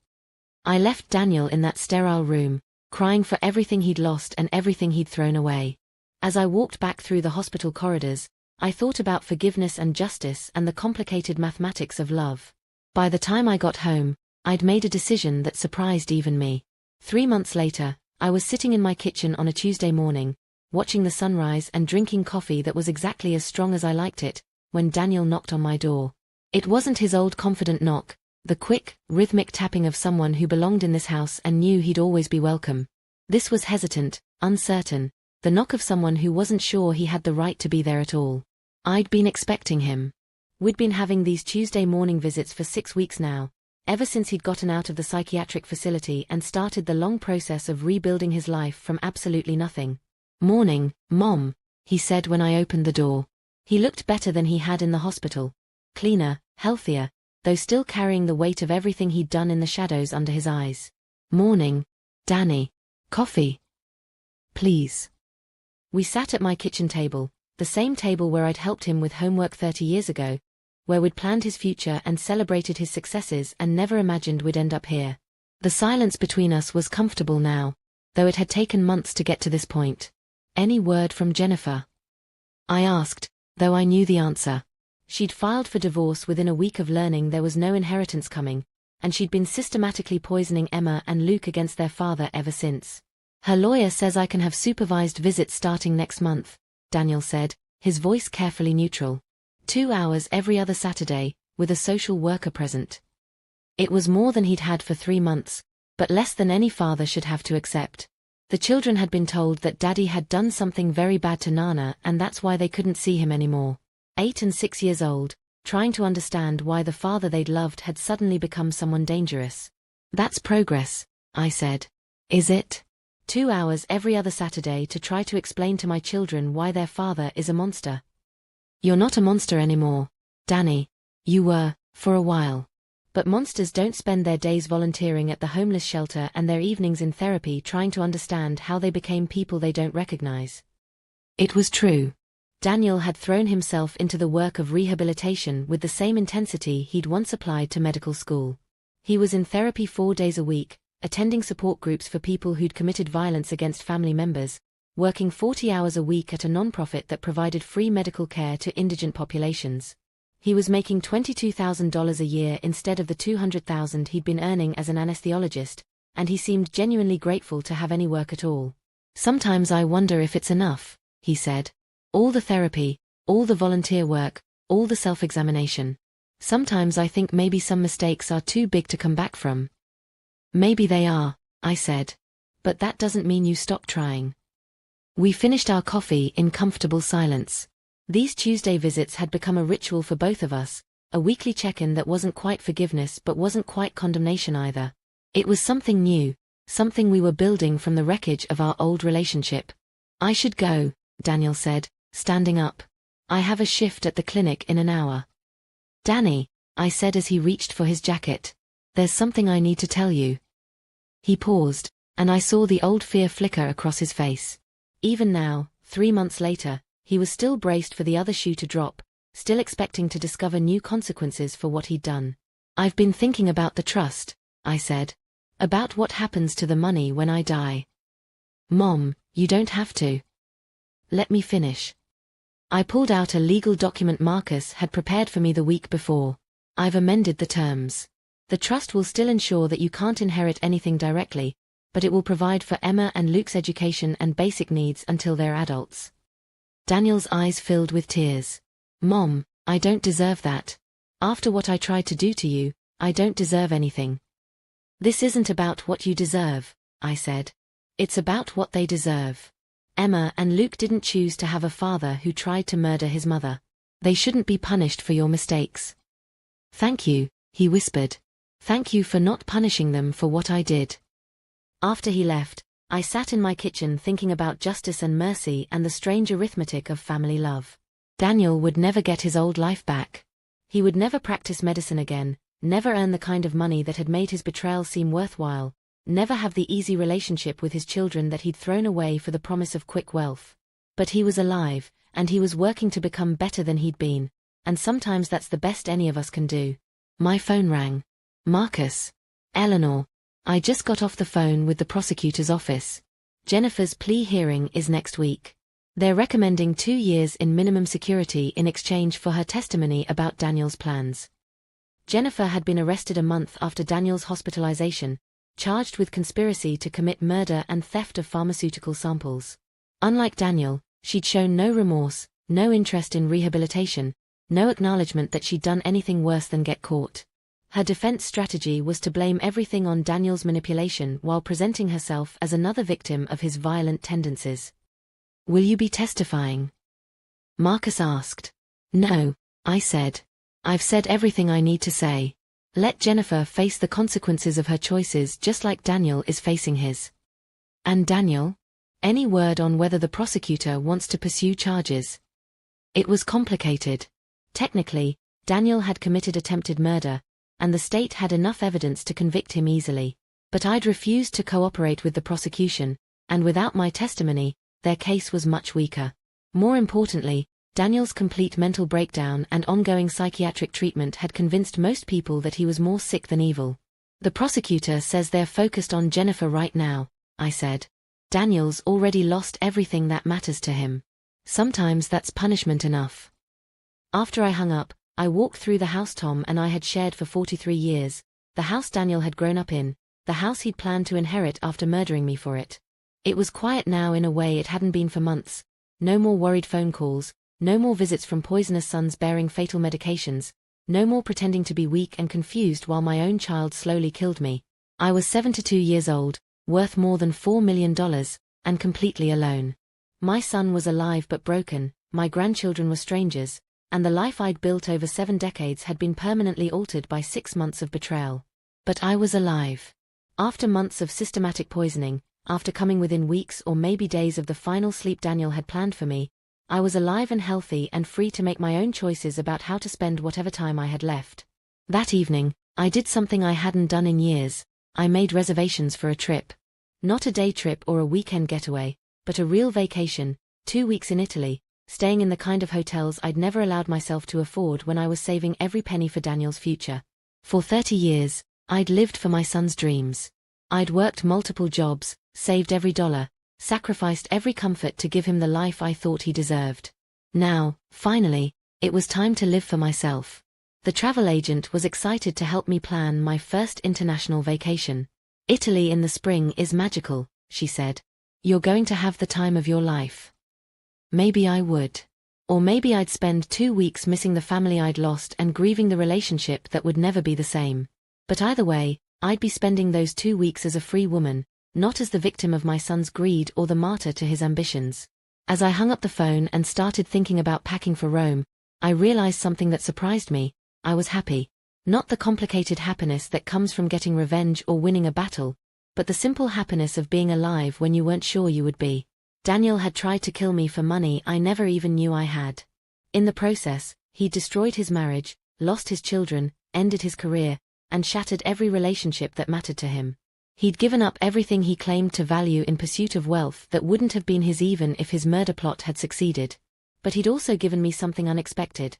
I left Daniel in that sterile room, crying for everything he'd lost and everything he'd thrown away. As I walked back through the hospital corridors, I thought about forgiveness and justice and the complicated mathematics of love. By the time I got home, I'd made a decision that surprised even me. 3 months later, I was sitting in my kitchen on a Tuesday morning, watching the sunrise and drinking coffee that was exactly as strong as I liked it, when Daniel knocked on my door. It wasn't his old confident knock, the quick, rhythmic tapping of someone who belonged in this house and knew he'd always be welcome. This was hesitant, uncertain, the knock of someone who wasn't sure he had the right to be there at all. I'd been expecting him. We'd been having these Tuesday morning visits for 6 weeks now, ever since he'd gotten out of the psychiatric facility and started the long process of rebuilding his life from absolutely nothing. "Morning, Mom," he said when I opened the door. He looked better than he had in the hospital. Cleaner, healthier, though still carrying the weight of everything he'd done in the shadows under his eyes. "Morning, Danny. Coffee? Please." We sat at my kitchen table, the same table where I'd helped him with homework 30 years ago, where we'd planned his future and celebrated his successes and never imagined we'd end up here. The silence between us was comfortable now, though it had taken months to get to this point. "Any word from Jennifer?" I asked, though I knew the answer. She'd filed for divorce within a week of learning there was no inheritance coming, and she'd been systematically poisoning Emma and Luke against their father ever since. "Her lawyer says I can have supervised visits starting next month," Daniel said, his voice carefully neutral. 2 hours every other Saturday, with a social worker present. It was more than he'd had for 3 months, but less than any father should have to accept. The children had been told that Daddy had done something very bad to Nana and that's why they couldn't see him anymore. 8 and 6 years old, trying to understand why the father they'd loved had suddenly become someone dangerous. "That's progress," I said. "Is it?" 2 hours every other Saturday to try to explain to my children why their father is a monster. "You're not a monster anymore, Danny. You were, for a while. But monsters don't spend their days volunteering at the homeless shelter and their evenings in therapy trying to understand how they became people they don't recognize." It was true. Daniel had thrown himself into the work of rehabilitation with the same intensity he'd once applied to medical school. He was in therapy 4 days a week, attending support groups for people who'd committed violence against family members, working 40 hours a week at a nonprofit that provided free medical care to indigent populations. He was making $22,000 a year instead of the $200,000 he'd been earning as an anesthesiologist, and he seemed genuinely grateful to have any work at all. "Sometimes I wonder if it's enough," he said. "All the therapy, all the volunteer work, all the self-examination. Sometimes I think maybe some mistakes are too big to come back from." "Maybe they are," I said. "But that doesn't mean you stop trying." We finished our coffee in comfortable silence. These Tuesday visits had become a ritual for both of us, a weekly check-in that wasn't quite forgiveness but wasn't quite condemnation either. It was something new, something we were building from the wreckage of our old relationship. "I should go," Daniel said, standing up. "I have a shift at the clinic in an hour." "Danny," I said as he reached for his jacket. "There's something I need to tell you." He paused, and I saw the old fear flicker across his face. Even now, 3 months later, he was still braced for the other shoe to drop, still expecting to discover new consequences for what he'd done. "I've been thinking about the trust," I said. "About what happens to the money when I die." "Mom, you don't have to." "Let me finish." I pulled out a legal document Marcus had prepared for me the week before. "I've amended the terms. The trust will still ensure that you can't inherit anything directly, but it will provide for Emma and Luke's education and basic needs until they're adults." Daniel's eyes filled with tears. "Mom, I don't deserve that. After what I tried to do to you, I don't deserve anything." "This isn't about what you deserve," I said. "It's about what they deserve. Emma and Luke didn't choose to have a father who tried to murder his mother. They shouldn't be punished for your mistakes." "Thank you," he whispered. "Thank you for not punishing them for what I did." After he left, I sat in my kitchen thinking about justice and mercy and the strange arithmetic of family love. Daniel would never get his old life back. He would never practice medicine again, never earn the kind of money that had made his betrayal seem worthwhile, never have the easy relationship with his children that he'd thrown away for the promise of quick wealth. But he was alive, and he was working to become better than he'd been, and sometimes that's the best any of us can do. My phone rang. "Marcus." "Eleanor. I just got off the phone with the prosecutor's office. Jennifer's plea hearing is next week. They're recommending 2 years in minimum security in exchange for her testimony about Daniel's plans." Jennifer had been arrested a month after Daniel's hospitalization, charged with conspiracy to commit murder and theft of pharmaceutical samples. Unlike Daniel, she'd shown no remorse, no interest in rehabilitation, no acknowledgement that she'd done anything worse than get caught. Her defense strategy was to blame everything on Daniel's manipulation while presenting herself as another victim of his violent tendencies. "Will you be testifying?" Marcus asked. "No," I said. "I've said everything I need to say. Let Jennifer face the consequences of her choices just like Daniel is facing his." "And Daniel? Any word on whether the prosecutor wants to pursue charges?" It was complicated. Technically, Daniel had committed attempted murder, and the state had enough evidence to convict him easily. But I'd refused to cooperate with the prosecution, and without my testimony, their case was much weaker. More importantly, Daniel's complete mental breakdown and ongoing psychiatric treatment had convinced most people that he was more sick than evil. "The prosecutor says they're focused on Jennifer right now," I said. "Daniel's already lost everything that matters to him. Sometimes that's punishment enough." After I hung up, I walked through the house Tom and I had shared for 43 years, the house Daniel had grown up in, the house he'd planned to inherit after murdering me for it. It was quiet now in a way it hadn't been for months. No more worried phone calls, no more visits from poisonous sons bearing fatal medications, no more pretending to be weak and confused while my own child slowly killed me. I was 72 years old, worth more than $4 million, and completely alone. My son was alive but broken, my grandchildren were strangers, and the life I'd built over 7 decades had been permanently altered by 6 months of betrayal. But I was alive. After months of systematic poisoning, after coming within weeks or maybe days of the final sleep Daniel had planned for me, I was alive and healthy and free to make my own choices about how to spend whatever time I had left. That evening, I did something I hadn't done in years. I made reservations for a trip. Not a day trip or a weekend getaway, but a real vacation, 2 weeks in Italy, staying in the kind of hotels I'd never allowed myself to afford when I was saving every penny for Daniel's future. For 30 years, I'd lived for my son's dreams. I'd worked multiple jobs, saved every dollar, sacrificed every comfort to give him the life I thought he deserved. Now, finally, it was time to live for myself. The travel agent was excited to help me plan my first international vacation. "Italy in the spring is magical," she said. "You're going to have the time of your life." Maybe I would. Or maybe I'd spend 2 weeks missing the family I'd lost and grieving the relationship that would never be the same. But either way, I'd be spending those 2 weeks as a free woman, not as the victim of my son's greed or the martyr to his ambitions. As I hung up the phone and started thinking about packing for Rome, I realized something that surprised me. I was happy. Not the complicated happiness that comes from getting revenge or winning a battle, but the simple happiness of being alive when you weren't sure you would be. Daniel had tried to kill me for money I never even knew I had. In the process, he destroyed his marriage, lost his children, ended his career, and shattered every relationship that mattered to him. He'd given up everything he claimed to value in pursuit of wealth that wouldn't have been his even if his murder plot had succeeded. But he'd also given me something unexpected.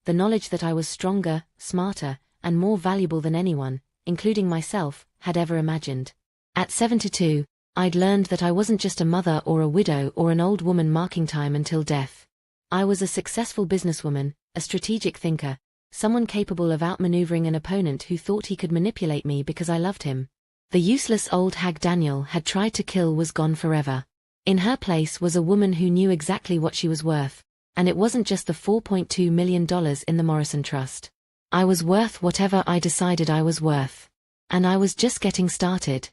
The knowledge that I was stronger, smarter, and more valuable than anyone, including myself, had ever imagined. At 72, I'd learned that I wasn't just a mother or a widow or an old woman marking time until death. I was a successful businesswoman, a strategic thinker, someone capable of outmaneuvering an opponent who thought he could manipulate me because I loved him. The useless old hag Daniel had tried to kill was gone forever. In her place was a woman who knew exactly what she was worth, and it wasn't just the $4.2 million in the Morrison Trust. I was worth whatever I decided I was worth. And I was just getting started.